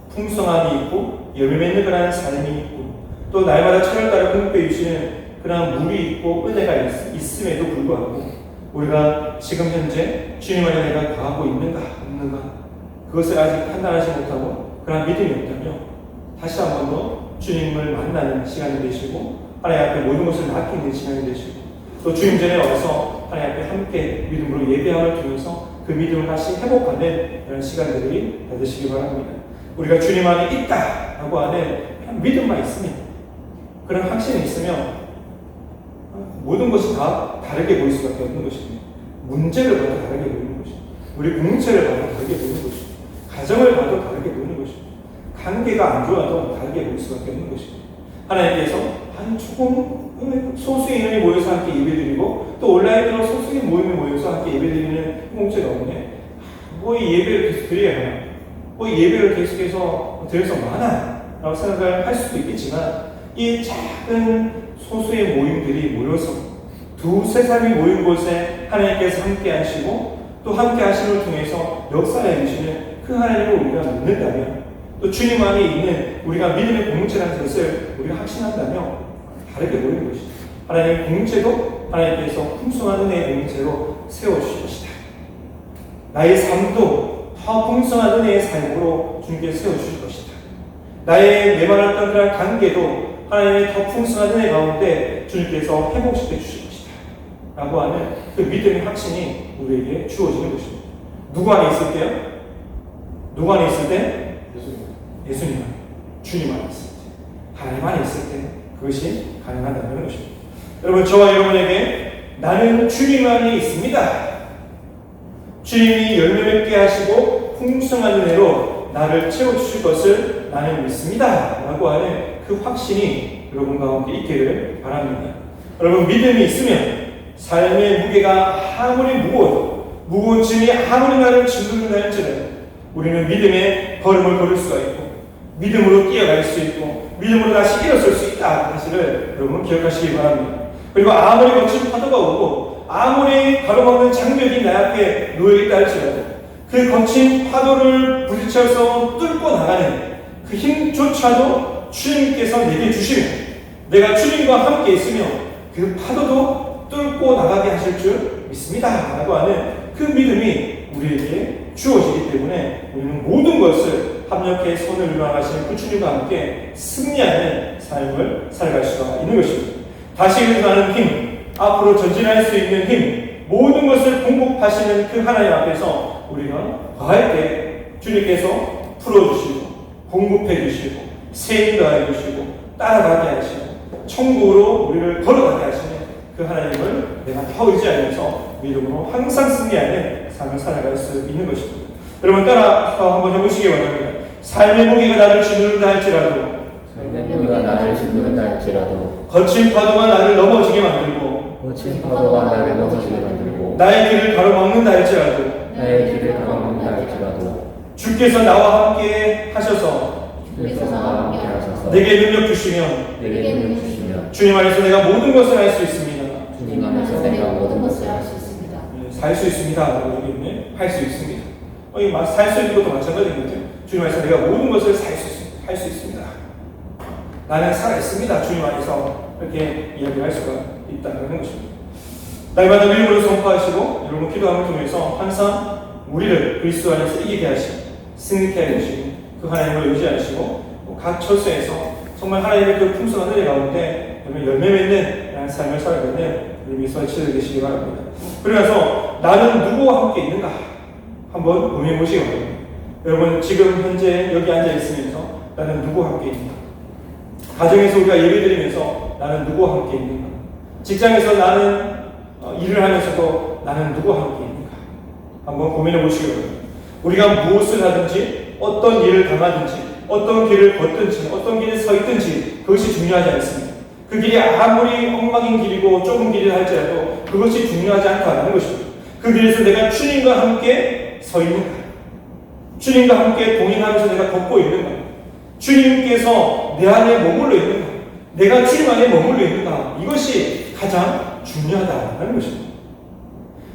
Speaker 1: 풍성함이 있고 열매 맺는 그런 삶이 있고 또 날마다 철을 따라 공급해 주시는 그런 물이 있고 은혜가 있음에도 불구하고 우리가 지금 현재 주님 안에 내가 거하고 있는가 없는가 그것을 아직 판단하지 못하고 그런 믿음이 없다면 다시 한 번 더 주님을 만나는 시간이 되시고 하나님 앞에 모든 것을 맡기는 시간이 되시고 또 주님 전에 와서 하나님 앞에 함께 믿음으로 예배함을 통해서 그 믿음을 다시 회복하는 그런 시간들이 되시기 바랍니다. 우리가 주님 안에 있다라고 하는 믿음만 있으면 그런 확신이 있으면 모든 것이 다 다르게 보일 수밖에 없는 것입니다. 문제를 봐도 다르게 보이는 것입니다. 우리 공동체를 봐도 다르게 보이는 것입니다. 가정을 봐도 다르게 보이는 것입니다. 관계가 안 좋아도 다르게 보일 수밖에 없는 것입니다. 하나님께서 한 조금 소수의 인원이 모여서 함께 예배드리고 또 온라인으로 소수의 모임이 모여서 함께 예배드리는 공동체가 오네. 뭐 이 예배를 계속 드려야 하나? 뭐 이 예배를 계속해서 드려서 많아? 라고 생각을 할 수도 있겠지만 이 작은 소수의 모임들이 모여서 두세 사람이 모인 곳에 하나님께서 함께 하시고 또 함께 하심을 통해서 역사해 주시는 그 하나님을 우리가 믿는다면 또 주님 안에 있는 우리가 믿음의 공동체라는 것을 우리가 확신한다면 다르게 보이는 것이죠. 하나님의 공동체도 하나님께서 풍성한 은혜의 공동체로 세워주실 것이다. 나의 삶도 더 풍성한 은혜의 삶으로 주님께서 세워주실 것이다. 나의 메말랐던 그런 관계도 하나님의 더 풍성한 은혜 가운데 주님께서 회복시켜 주실 것이다. 라고 하는 그 믿음의 확신이 우리에게 주어지는 것입니다. 누구 안에 있을 때요? 누구 안에 있을 때? 예수님 안에, 주님 안에 있을 때, 하나님 안에 있을 때 그것이 가능하다는 것입니다. 여러분, 저와 여러분에게 나는 주님 안에 있습니다. 주님이 열매 맺게 하시고 풍성한 은혜로 나를 채워주실 것을 나는 믿습니다. 라고 하는 그 확신이 여러분 가운데 있기를 바랍니다. 여러분, 믿음이 있으면 삶의 무게가 아무리 무거워도 무거운 짐이 아무리 나를 짓누른다 할지라도 우리는 믿음의 걸음을 걸을 수가 있고 믿음으로 뛰어갈 수 있고 믿음으로 다시 일어설 수 있다. 사실을 여러분 기억하시기 바랍니다. 그리고 아무리 거친 파도가 오고 아무리 가로막는 장벽이 내 앞에 놓여있다 할지라도 그 거친 파도를 부딪혀서 뚫고 나가는 그 힘조차도 주님께서 내게 주시면 내가 주님과 함께 있으며 그 파도도 뚫고 나가게 하실 줄 믿습니다. 라고 하는 그 믿음이 우리에게 주어지기 때문에 우리는 모든 것을 합력해 손을 일어나시는 그 주님과 함께 승리하는 삶을 살아갈 수가 있는 것입니다. 다시 일어나는 힘, 앞으로 전진할 수 있는 힘, 모든 것을 공급하시는 그 하나님 앞에서 우리가 거할 때 주님께서 풀어주시고 공급해 주시고 세임 더해 주시고 따라가게 하시고 천국으로 우리를 걸어가게 하시는 그 하나님을 내가 더 의지하면서 믿음으로 항상 승리하는 삶을 살아갈 수 있는 것입니다. 여러분, 따라서 한번 해보시기 바랍니다. 삶의 무게가 나를 짓누른다 할지라도
Speaker 2: 삶의 무게가 나를 짓누른다 할지라도
Speaker 1: 거친 파도가 나를 넘어지게 만들고
Speaker 2: 거친 파도가 나를 넘어지게 만들고
Speaker 1: 나의 길을 가로막는다 할지라도
Speaker 2: 나의 길을 가로막는다 할지라도
Speaker 1: 주께서 나와 함께 하셔서
Speaker 2: 주께서 나와 함께 하셔서
Speaker 1: 내게 능력 주시면
Speaker 2: 내게 능력 주시면
Speaker 1: 주님 안에서 내가 모든 것을 할 수 있습니다.
Speaker 2: 주님 안에서 내가 모든 것을 할 수 있습니다.
Speaker 1: 살 수 있습니다. 라고 여기 있네. 할 수 있습니다. 살 수 있는 것도 마찬가지인 것 같아요. 주님 안에서 내가 모든 것을 할 수 있습니다. 나는 살아있습니다. 주님 안에서 이렇게 이야기할 수가 있다는 것입니다. 날마다 믿음으로 선포하시고 여러분 기도함을 통해서 항상 우리를 그리스도 안에서 이기게 하시고 승리케 해주시고 그 하나님을 의지하시고 각 처소에서 정말 하나님의 그 풍성한 은혜 가운데 열매 맺는 삶을 살아가는 우리 미소의 치들 되시기 바랍니다. 그래서 나는 누구와 함께 있는가 한번 고민해 보시기 바랍니다. 여러분, 지금 현재 여기 앉아 있으면서 나는 누구와 함께 있는가? 가정에서 우리가 예배드리면서 나는 누구와 함께 있는가? 직장에서 나는 일을 하면서도 나는 누구와 함께 있는가? 한번 고민해 보시기 바랍니다. 우리가 무엇을 하든지 어떤 일을 당하든지 어떤 길을 걷든지 어떤 길에 서 있든지 그것이 중요하지 않습니다. 그 길이 아무리 엉망인 길이고 좁은 길이라 할지라도 그것이 중요하지 않다는 것입니다. 그 길에서 내가 주님과 함께 서 있는가? 주님과 함께 동행하면서 내가 걷고 있는가? 주님께서 내 안에 머물러 있는가? 내가 주님 안에 머물러 있는가? 이것이 가장 중요하다는 것입니다.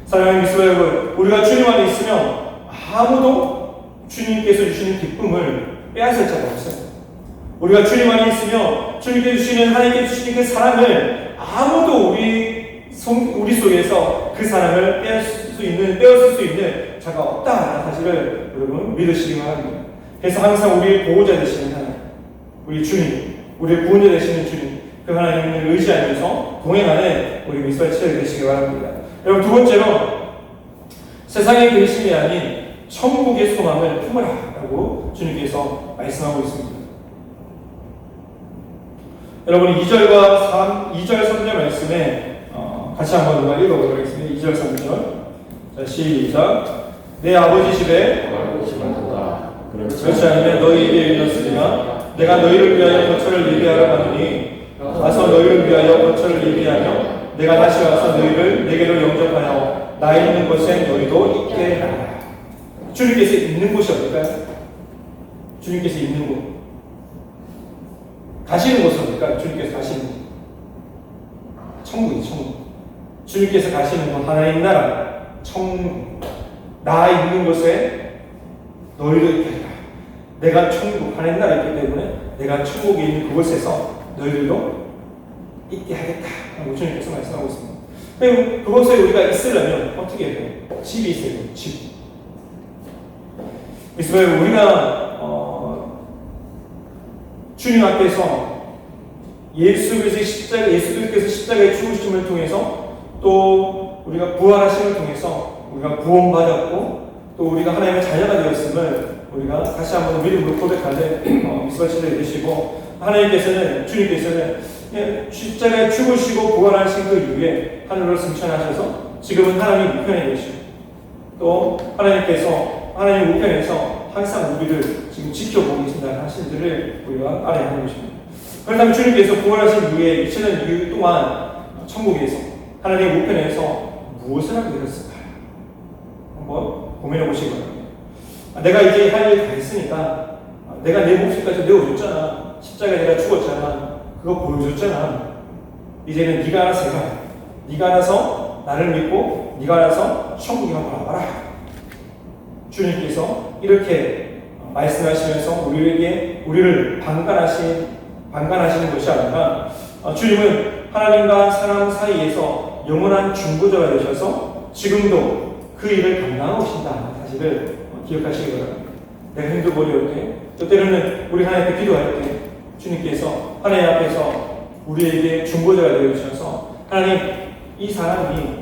Speaker 1: 사랑하는 미스터 여러분, 우리가 주님 안에 있으면 아무도 주님께서 주시는 기쁨을 빼앗을 자가 없어요. 우리가 주님 안에 있으며 주님께서 주시는 하나님께서 주시는 그 사랑을 아무도 우리 속에서 그 사랑을 빼앗을 수 있는 자가 없다는 사실을 여러분 믿으시기 바랍니다. 그래서 항상 우리의 보호자 되시는 하나님, 우리 주님, 우리의 구원자 되시는 주님, 그 하나님을 의지하면서 동행하는 우리 미스터 치료가 되시기 바랍니다. 여러분, 두 번째로 세상의 근심이 아닌 천국의 소망을 품으라라고 주님께서 말씀하고 있습니다. 여러분, 2절 3절 말씀에 같이 한번 읽어보도록 하겠습니다. 2절 3절. 자, 시작. 내 아버지 집에
Speaker 2: 말고치 많도다.
Speaker 1: 그렇지 않으면 너희에게 이르렀으리라. 내가 너희를 위하여 거처를 예비하러 가노니 가서 너희를 위하여 거처를 예비하며 내가 다시 와서 너희를 내게로 영접하여 나 있는 곳에 너희도 있게 하리라. 주님께서 있는 곳이 어딜까요? 주님께서 있는 곳. 가시는 곳은 어딜까요? 주님께서 가시는 곳. 천국이죠, 천국. 주님께서 가시는 곳, 하나님 나라, 천국. 나 있는 곳에 너희도 있게 하리라. 내가 천국, 하나님 나라에 있기 때문에 내가 천국에 있는 그곳에서 너희들도 있게 하겠다. 라고 주님께서 말씀하고 있습니다. 그럼 그곳에 우리가 있으려면 어떻게 해야 돼요? 집이 있어야 돼요, 집. 그래서 우리가 주님 앞에서 예수께서 십자가의 죽으심을 통해서 또 우리가 부활하심을 통해서 우리가 구원받았고 또 우리가 하나님의 자녀가 되었음을 우리가 다시 한번 믿음으로 고백하는 미스바치를 되시고 하나님께서는 주님께서는 십자가에 죽으시고 부활하신 그 이후에 하늘로 승천하셔서 지금은 하나님 우편에 계시고 또 하나님께서 하나님 우편에서 항상 우리를 지금 지켜보고 계신다는 사실들을 우리가 알아야 하는 것입니다. 그렇다면 주님께서 부활하신 이후에 2000년 이후 동안 천국에서 하나님 우편에서 무엇을 하고 계셨을까? 한번 고민해 보시기 바랍니다. 내가 이제 할 일 다 했으니까 내가 내 목숨까지 내어줬잖아. 십자가에 내가 죽었잖아. 그거 보여줬잖아. 이제는 네가 알아서 해라. 네가 알아서 나를 믿고 네가 알아서 천국에 한번 와봐라. 주님께서 이렇게 말씀하시면서 우리를 방관하시는 것이 아니라 주님은 하나님과 사람 사이에서 영원한 중보자가 되셔서 지금도 그 일을 감당하고 계신다는 사실을 기억하시기 바랍니다. 내가 힘들고 어려울 때, 또 때로는 우리 하나님께 기도할 때 주님께서 하나님 앞에서 우리에게 중보자가 되어주셔서 하나님, 이 사람이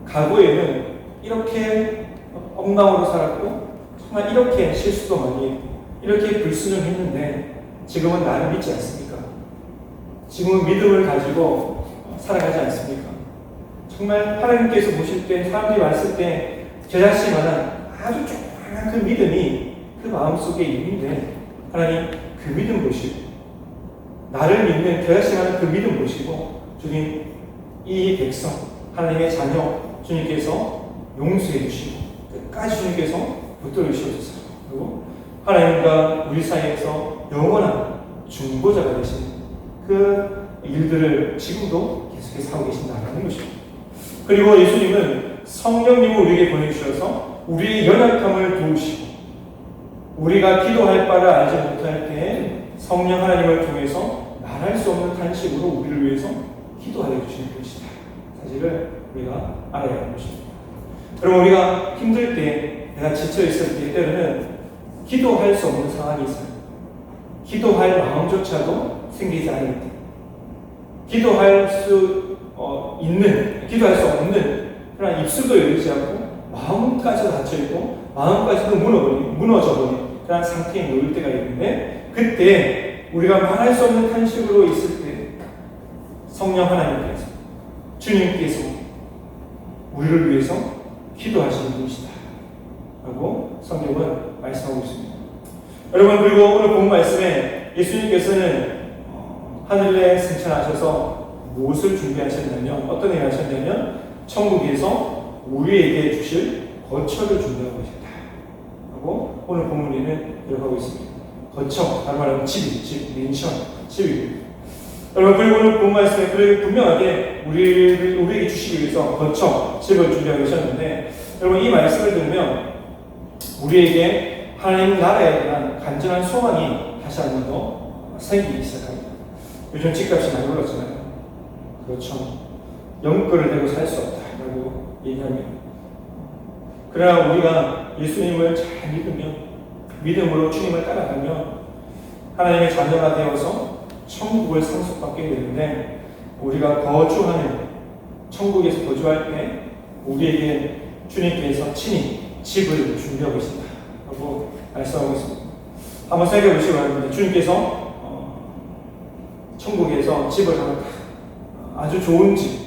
Speaker 1: 과거에는 이렇게 엉망으로 살았고 정말 이렇게 실수도 많이 했고 이렇게 불순종했는데 지금은 나를 믿지 않습니까? 지금은 믿음을 가지고 살아가지 않습니까? 정말 하나님께서 보실 때 사람들이 왔을 때 제자씨만한 아주 조그마한 그 믿음이 그 마음속에 있는데 하나님 그 믿음 보시고 나를 믿는 제자씨만한 그 믿음 보시고 주님 이 백성 하나님의 자녀 주님께서 용서해 주시고 끝까지 주님께서 붙들어 주시옵소서. 그리고 하나님과 우리 사이에서 영원한 중보자가 되신 그 일들을 지금도 계속해서 하고 계신다는 것입니다. 그리고 예수님은 성령님을 우리에게 보내주셔서 우리의 연약함을 도우시고 우리가 기도할 바를 알지 못할 때에 성령 하나님을 통해서 말할 수 없는 탄식으로 우리를 위해서 기도하게 해주시는 것이다. 사실을 우리가 알아야 하는 것입니다. 그럼 우리가 힘들 때, 내가 지쳐있을 때 때로는 기도할 수 없는 상황이 있어요. 기도할 마음조차도 생기지 않을 때, 기도할 수 없는 그러나 입술도 열리지 않고 마음까지도 닫혀있고 마음까지도 무너져버린 그런 상태에 놓일 때가 있는데 그때 우리가 말할 수 없는 탄식으로 있을 때 성령 하나님께서 주님께서 우리를 위해서 기도하시는 분이시다 라고 성경은 말씀하고 있습니다. 여러분, 그리고 오늘 본 말씀에 예수님께서는 하늘에 승천하셔서 무엇을 준비하셨냐면 어떤 일을 하셨냐면 천국에서 우리에게 주실 거처를 준비하고 계셨다 하고 오늘 본문에는 기록하고 있습니다. 거처, 다른 말하면 집, 맨션, 집입니다. 여러분, 그리고 오늘 본 말씀에 분명하게 우리에게 주시기 위해서 거처, 집을 준비하고 계셨는데 여러분, 이 말씀을 들으면 우리에게 하나님 나라에 대한 간절한 소망이 다시 한 번 더 생기기 시작합니다. 요즘 집값이 많이 올랐잖아요. 그렇죠. 영끌을 내고 살 수 없다라고 얘기합니다. 그러나 우리가 예수님을 잘 믿으면, 믿음으로 주님을 따라가면 하나님의 자녀가 되어서 천국을 상속받게 되는데, 우리가 거주하는 천국에서 거주할 때 우리에게 주님께서 친히 집을 준비하고 있습니다 라고 말씀하고 있습니다. 한번 생각해 보시기 바랍니다. 주님께서 천국에서 집을 하나 아주 좋은 집을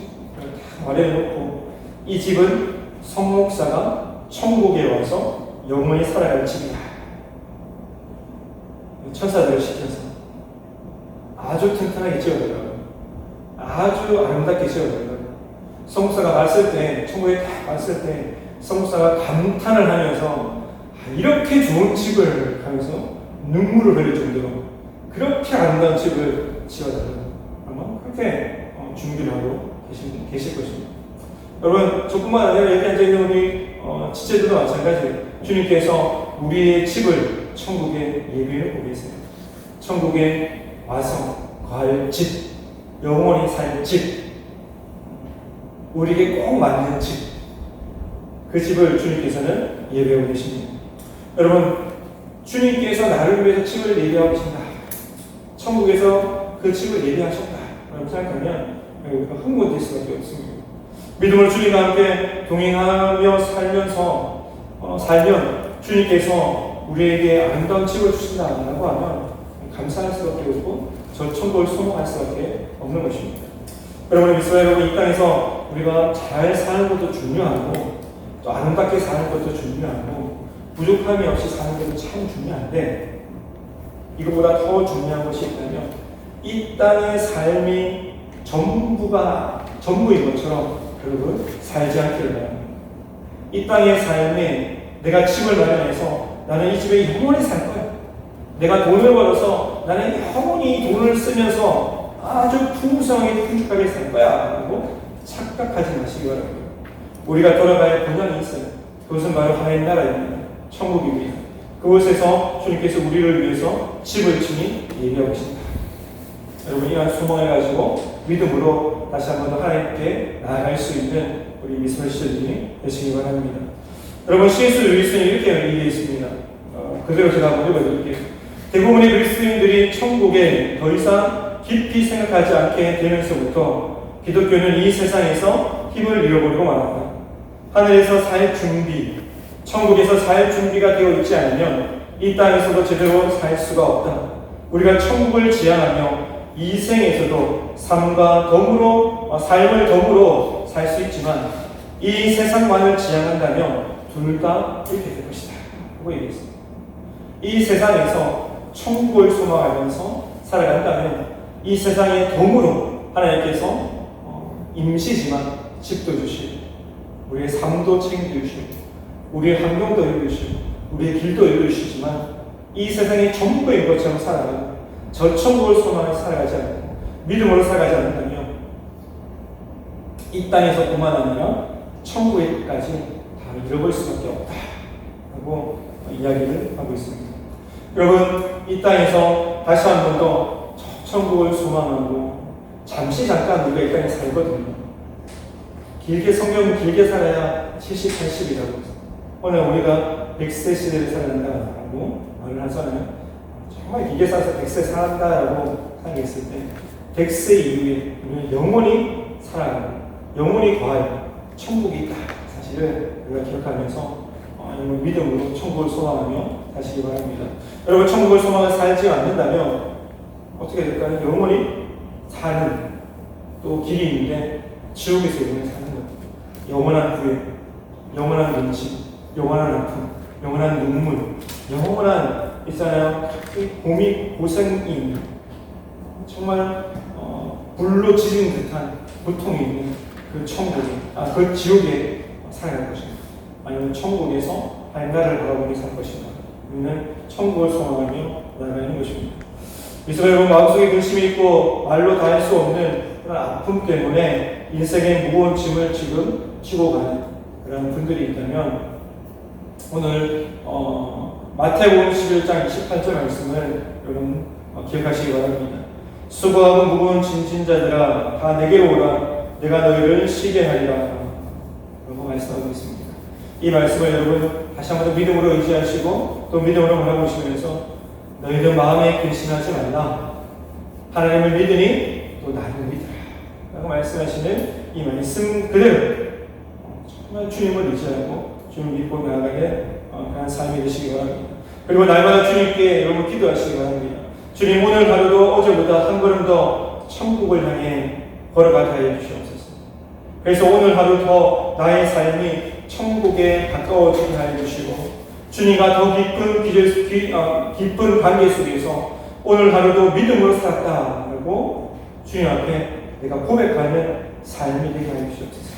Speaker 1: 마련해놓고, 이 집은 성목사가 천국에 와서 영원히 살아갈 집이다. 천사들을 시켜서 아주 튼튼하게 지어달라고, 아주 아름답게 지어달라고. 성목사가 봤을 때, 천국에 딱 봤을 때 성목사가 감탄을 하면서 이렇게 좋은 집을 하면서 눈물을 흘릴 정도로 그렇게 아름다운 집을 지어달라고 아마 그렇게 준비를 하고 계실 것입니다. 여러분, 저뿐만 아니라 여기 앉아있는 우리 지체들도 마찬가지예요. 주님께서 우리의 집을 천국에 예비해놓고 계세요. 천국에 와서 갈 집, 영원히 살 집, 우리에게 꼭 맞는 집, 그 집을 주님께서는 예배하고 계십니다. 여러분, 주님께서 나를 위해서 집을 예배하고 계신다, 천국에서 그 집을 예배하셨다 라고 생각하면 흥분될 수밖에 없습니다. 믿음으로 주님과 함께 동행하며 살면 주님께서 우리에게 아름다운 집을 주신다고 하면 감사할 수밖에 없고 저 천국을 소망할 수밖에 없는 것입니다. 여러분의 믿음의 여러분, 이 땅에서 우리가 잘 사는 것도 중요하고 또 아름답게 사는 것도 중요하고 부족함이 없이 사는 것도 참 중요한데, 이것보다 더 중요한 것이 있다면 이 땅의 삶이 전부가 전부인 것처럼 여러분 살지 않기를 바랍니다. 이 땅의 삶에 내가 집을 마련해서 나는 이 집에 영원히 살 거야, 내가 돈을 벌어서 나는 영원히 돈을 쓰면서 아주 풍성하게 풍족하게 살 거야 라고 착각하지 마시기 바랍니다. 우리가 돌아갈 본향이 있어요. 그것은 바로 하나님 나라입니다. 천국입니다. 그곳에서 주님께서 우리를 위해서 집을 친히 예비하고 계십니다. 여러분, 이러한 소망을 가지고 믿음으로 다시 한 번 더 하나님께 나아갈 수 있는 우리 미스터 시즌이 되시기 바랍니다. 여러분, C.S. 루이스는 이렇게 얘기했습니다. 그대로 제가 한번 읽어드릴게요. 대부분의 그리스도인들이 천국에 더 이상 깊이 생각하지 않게 되면서부터 기독교는 이 세상에서 힘을 잃어버리고 말았다. 하늘에서 살 준비, 천국에서 살 준비가 되어 있지 않으면 이 땅에서도 제대로 살 수가 없다. 우리가 천국을 지향하며 이 생에서도 삶을 덤으로 살 수 있지만 이 세상만을 지향한다면 둘 다 이렇게 될 것이다 하고 얘기했습니다. 이 세상에서 천국을 소망하면서 살아간다면 이 세상의 덤으로 하나님께서 임시지만 집도 주시고 우리의 삶도 책임져주시고 우리의 환경도 이루시고 우리의 길도 이루시지만 이 세상의 전부인 것처럼 살아가는 저 천국을 소망하며 살아가지 않고 믿음으로 살아가지 않는다면 이 땅에서뿐만 아니라 천국에까지 다 잃어버릴 수밖에 없다 라고 이야기를 하고 있습니다. 여러분, 이 땅에서 다시 한 번 더 천국을 소망하고 잠깐 우리가 이 땅에 살거든요. 성경은 길게 살아야 70, 80이라고 오늘 우리가 100세 시대를 살아간다라고 말을 하잖아요. 정말 길게 살아서 100세 살았다라고 생각했을 때 100세 이후에 우리는 영원히 살아가고 영원히 거할 천국이 있다 사실을 우리가 기억하면서 믿음으로 천국을 소망하며 사시기 바랍니다. 여러분, 천국을 소망하며 살지 않는다면 어떻게 될까요? 영원히 사는 또 길이 있는데 지옥에서 영원히 사는 것, 영원한 후회, 영원한 눈치, 영원한 아픔, 영원한 눈물, 영원한 있잖아요. 고생이 있는 정말 불로 지진 듯한 고통이 있는 그 천국에, 그 지옥에 살아갈 것인가? 아니면 천국에서 하나님을 바라보며 살 것인가? 우리는 천국을 소망하며 나아가는 것입니다. 그래서 여러분, 마음속에 근심이 있고 말로 다 할 수 없는 그런 아픔 때문에 인생의 무거운 짐을 지금 지고 가는 그런 분들이 있다면 오늘 마태복음 11장 28절 말씀을 여러분 기억하시기 바랍니다. 수고하고 무거운 짐진 자들아 다 내게로 오라. 내가 너희를 쉬게 하리라. 라고 말씀하고 있습니다. 이 말씀을 여러분 다시 한번 믿음으로 의지하시고 또 믿음으로 바라보시면서 너희들 마음에 근심하지 말라. 하나님을 믿으니 또 나를 믿으라. 라고 말씀하시는 이 말씀 그대로 정말 주님을 의지하고 주님 믿고 나아가게 그런 삶이 되시기 바랍니다. 그리고 날마다 주님께 여러분 기도하시기 바랍니다. 주님 오늘 하루도 어제보다 한 걸음 더 천국을 향해 걸어가게 하여 주시옵소서. 그래서 오늘 하루 더 나의 삶이 천국에 가까워지게 하여 주시고 주님과 더 깊은 관계 속에서 오늘 하루도 믿음으로 살았다라고 주님 앞에 내가 고백하는 삶이 되게 하여 주시옵소서.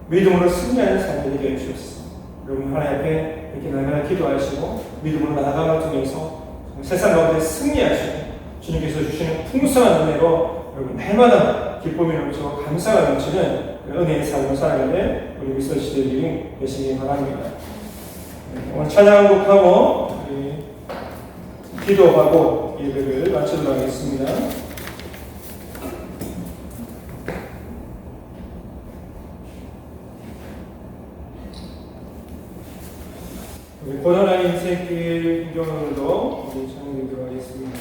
Speaker 1: 믿음으로 승리하는 삶이 되게 하여 주시옵소서. 여러분 하나님 앞에 이렇게 날마다 기도하시고 믿음으로 나아감을 통해서 세상 가운데 승리하시고 주님께서 주시는 풍성한 은혜로 여러분 날마다 기쁨이 넘치고 감사가 넘치는 은혜의 삶을 살아가는 우리 미소시대들이 되시기 바랍니다. 오늘 찬양곡하고 기도하고 예배를 마치도록 하겠습니다. 우리 고단한 인생길 인경으로 우리 찬양드리도록 하겠습니다.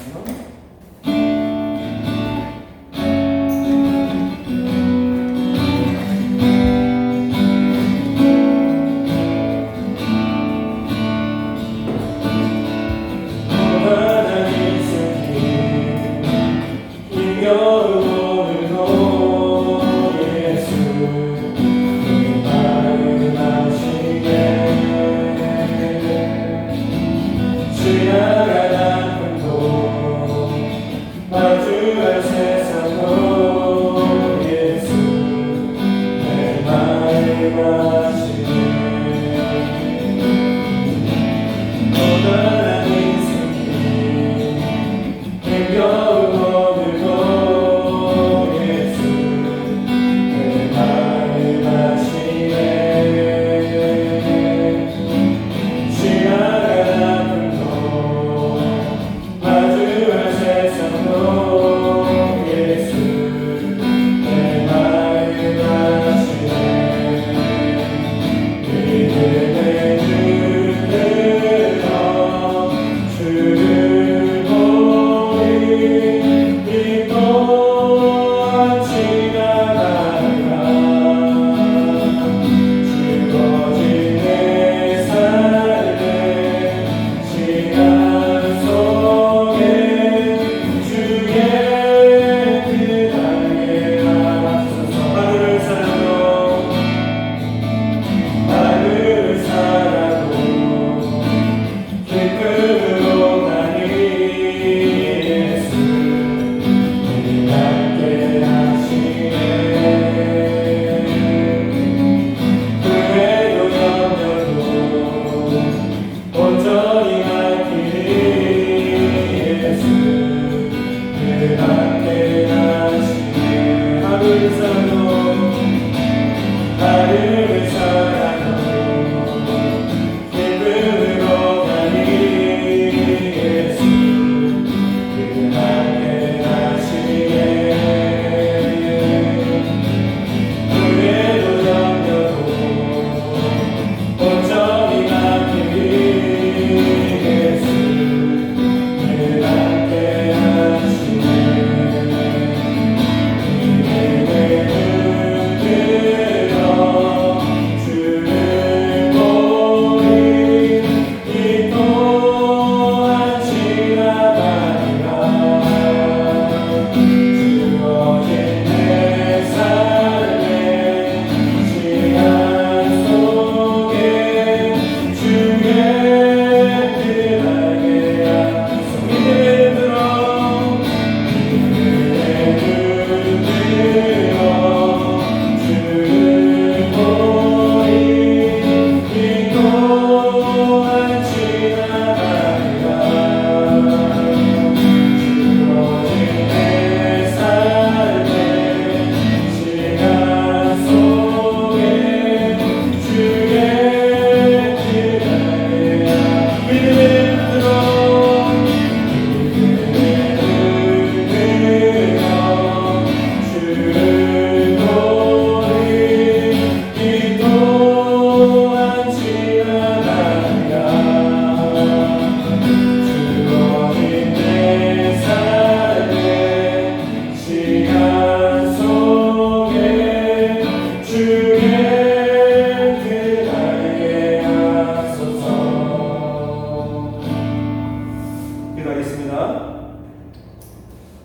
Speaker 1: 기도드리겠습니다.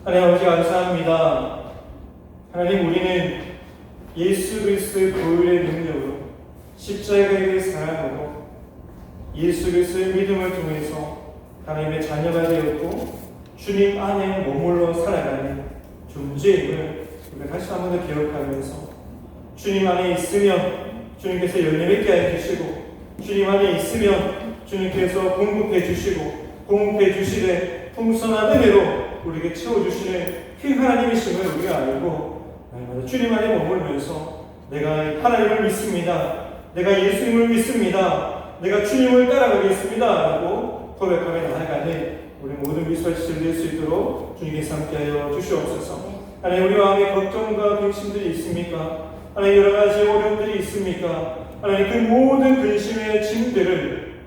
Speaker 1: 하나님 아버지 감사합니다. 하나님 우리는 예수 그리스도의 보혈의 능력으로 십자가의 사랑으로 예수 그리스도의 믿음을 통해서 하나님의 자녀가 되었고 주님 안에 머물러 살아가는 존재임을 우리가 다시 한 번 더 기억하면서 주님 안에 있으면 주님께서 열매 맺게 해주시고 주님 안에 있으면 주님께서 공급해 주시고 공급해 주시되 풍성한 은혜로 우리에게 채워주시는 그 하나님이심을 우리가 알고 주님 안에 머물면서 내가 하나님을 믿습니다. 내가 예수님을 믿습니다. 내가 주님을 따라가겠습니다. 라고 고백하며 나아가는 우리 모든 미수아치들 될 수 있도록 주님께서 함께하여 주시옵소서. 하나님 우리 마음에 걱정과 근심들이 있습니까? 하나님 여러 가지 어려움들이 있습니까? 하나님 그 모든 근심의 짐들을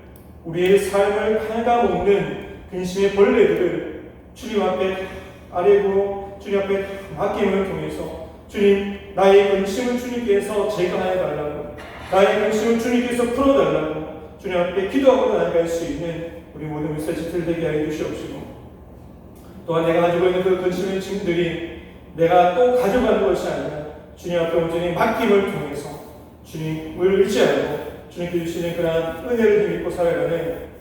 Speaker 1: 우리의 삶을 갉아먹는 근심의 벌레들을 주님 앞에 아뢰고 주님 앞에 맡김을 통해서 주님 나의 근심을 주님께서 제거하여 달라고 나의 근심을 주님께서 풀어달라고 주님 앞에 기도하고 나아갈 수 있는 우리 모든 미사지들 되게 하여 주시옵시고 또한 내가 가지고 있는 그 근심의 짐들이 내가 또 가져가는 것이 아니라 주님 앞에 온전히 맡김을 통해서 주님을 의지하고 주님께 주시는 그러한 은혜를 힘입고 살아가는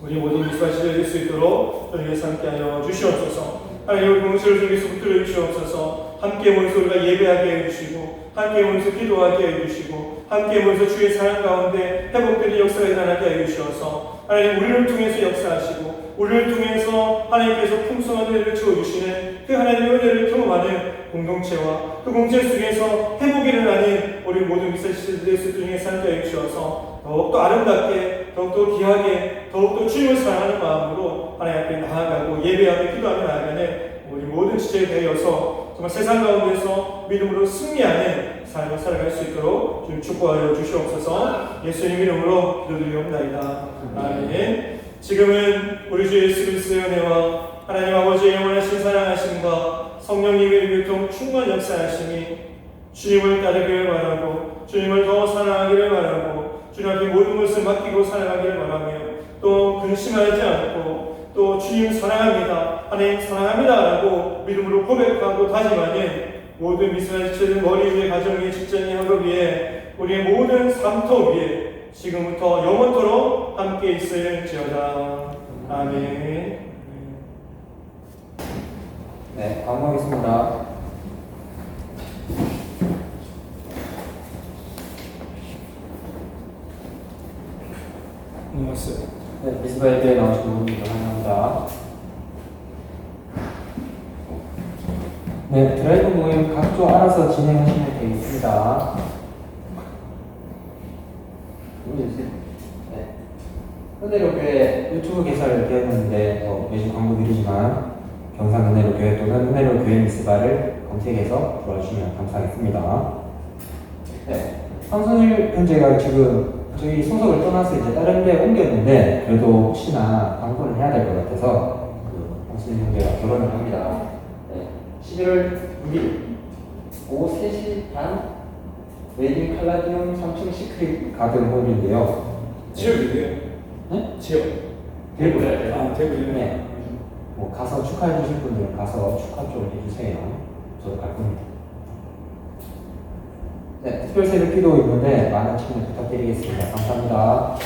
Speaker 1: 우리 모든 미수아시들 될 수 있도록 주님께서 함께하여 주시옵소서. 하나님 우리 공동체를 주님께서 붙들어 주시옵소서. 함께 모여서 우리가 예배하게 해주시고 함께 모여서 기도하게 해주시고 함께 모여서 주의 사랑 가운데 회복되는 역사가 일어나게 해주셔서 하나님 우리를 통해서 역사하시고 우리를 통해서 하나님께서 풍성한 은혜를 채워주시는 그 하나님의 은혜를 경험하는 공동체와 그 공동체 속에서 회복이 일어나는 우리 모든 미사시들의 수 중에 함께 해주셔서 더욱더 아름답게 더욱더 귀하게 더욱더 주님을 사랑하는 마음으로 하나님 앞에 나아가고 예배하며 기도하며 나아가는 우리 모든 지체에 되어서 정말 세상 가운데서 믿음으로 승리하는 삶을 살아갈 수 있도록 주님 축복하여 주시옵소서. 예수님 이름으로 기도드리옵나이다. 아멘. 지금은 우리 주 예수 그리스도의 은혜와 하나님 아버지의 영원하신 사랑하심과 성령님의 교통 충만 역사하심이 주님을 따르기를 바라고 주님을 더 사랑하기를 바라고 주님 앞에 모든 것을 맡기고 살아가기를 바라며 또 근심하지 않고 또 주님 사랑합니다. 하나님 사랑합니다. 라고 믿음으로 고백하고 다짐하는 모든 미스라지체들 머리 위에 가정 위에 직장 위에 학업 위에 우리의 모든 삶터 위에 지금부터 영원토록 함께 있을지어다. 아멘.
Speaker 2: 네, 반갑습니다. 네, 미스바이드에 나오신 분들 환영합니다. 네, 드라이브 모임 각조 알아서 진행하시면 되겠습니다. 네. 은혜로교회 유튜브 개설을 되었는데 매주 광고 드리지만 경상 은혜로교회 또는 은혜로교회 미스바를 검색해서 들어주시면 감사하겠습니다. 네, 황선일 현재가 지금 저희 소속을 떠나서 이제 다른 데 옮겼는데 그래도 혹시나 광고를 해야 될 것 같아서 황선일 현재가 결혼을 합니다. 네, 11월 6일 오후 3시 반 웨딩 칼라디움 3층 시크릿 가든 홀인데요.
Speaker 1: 지역이에요?
Speaker 2: 네?
Speaker 1: 지역.
Speaker 2: 대구요.
Speaker 1: 아, 대구요.
Speaker 2: 네. 뭐 가서 축하해 주실 분들은 가서 축하 좀 해주세요. 저도 갈 겁니다. 네, 특별 새벽 기도 있는데 많은 참여 부탁드리겠습니다. 감사합니다.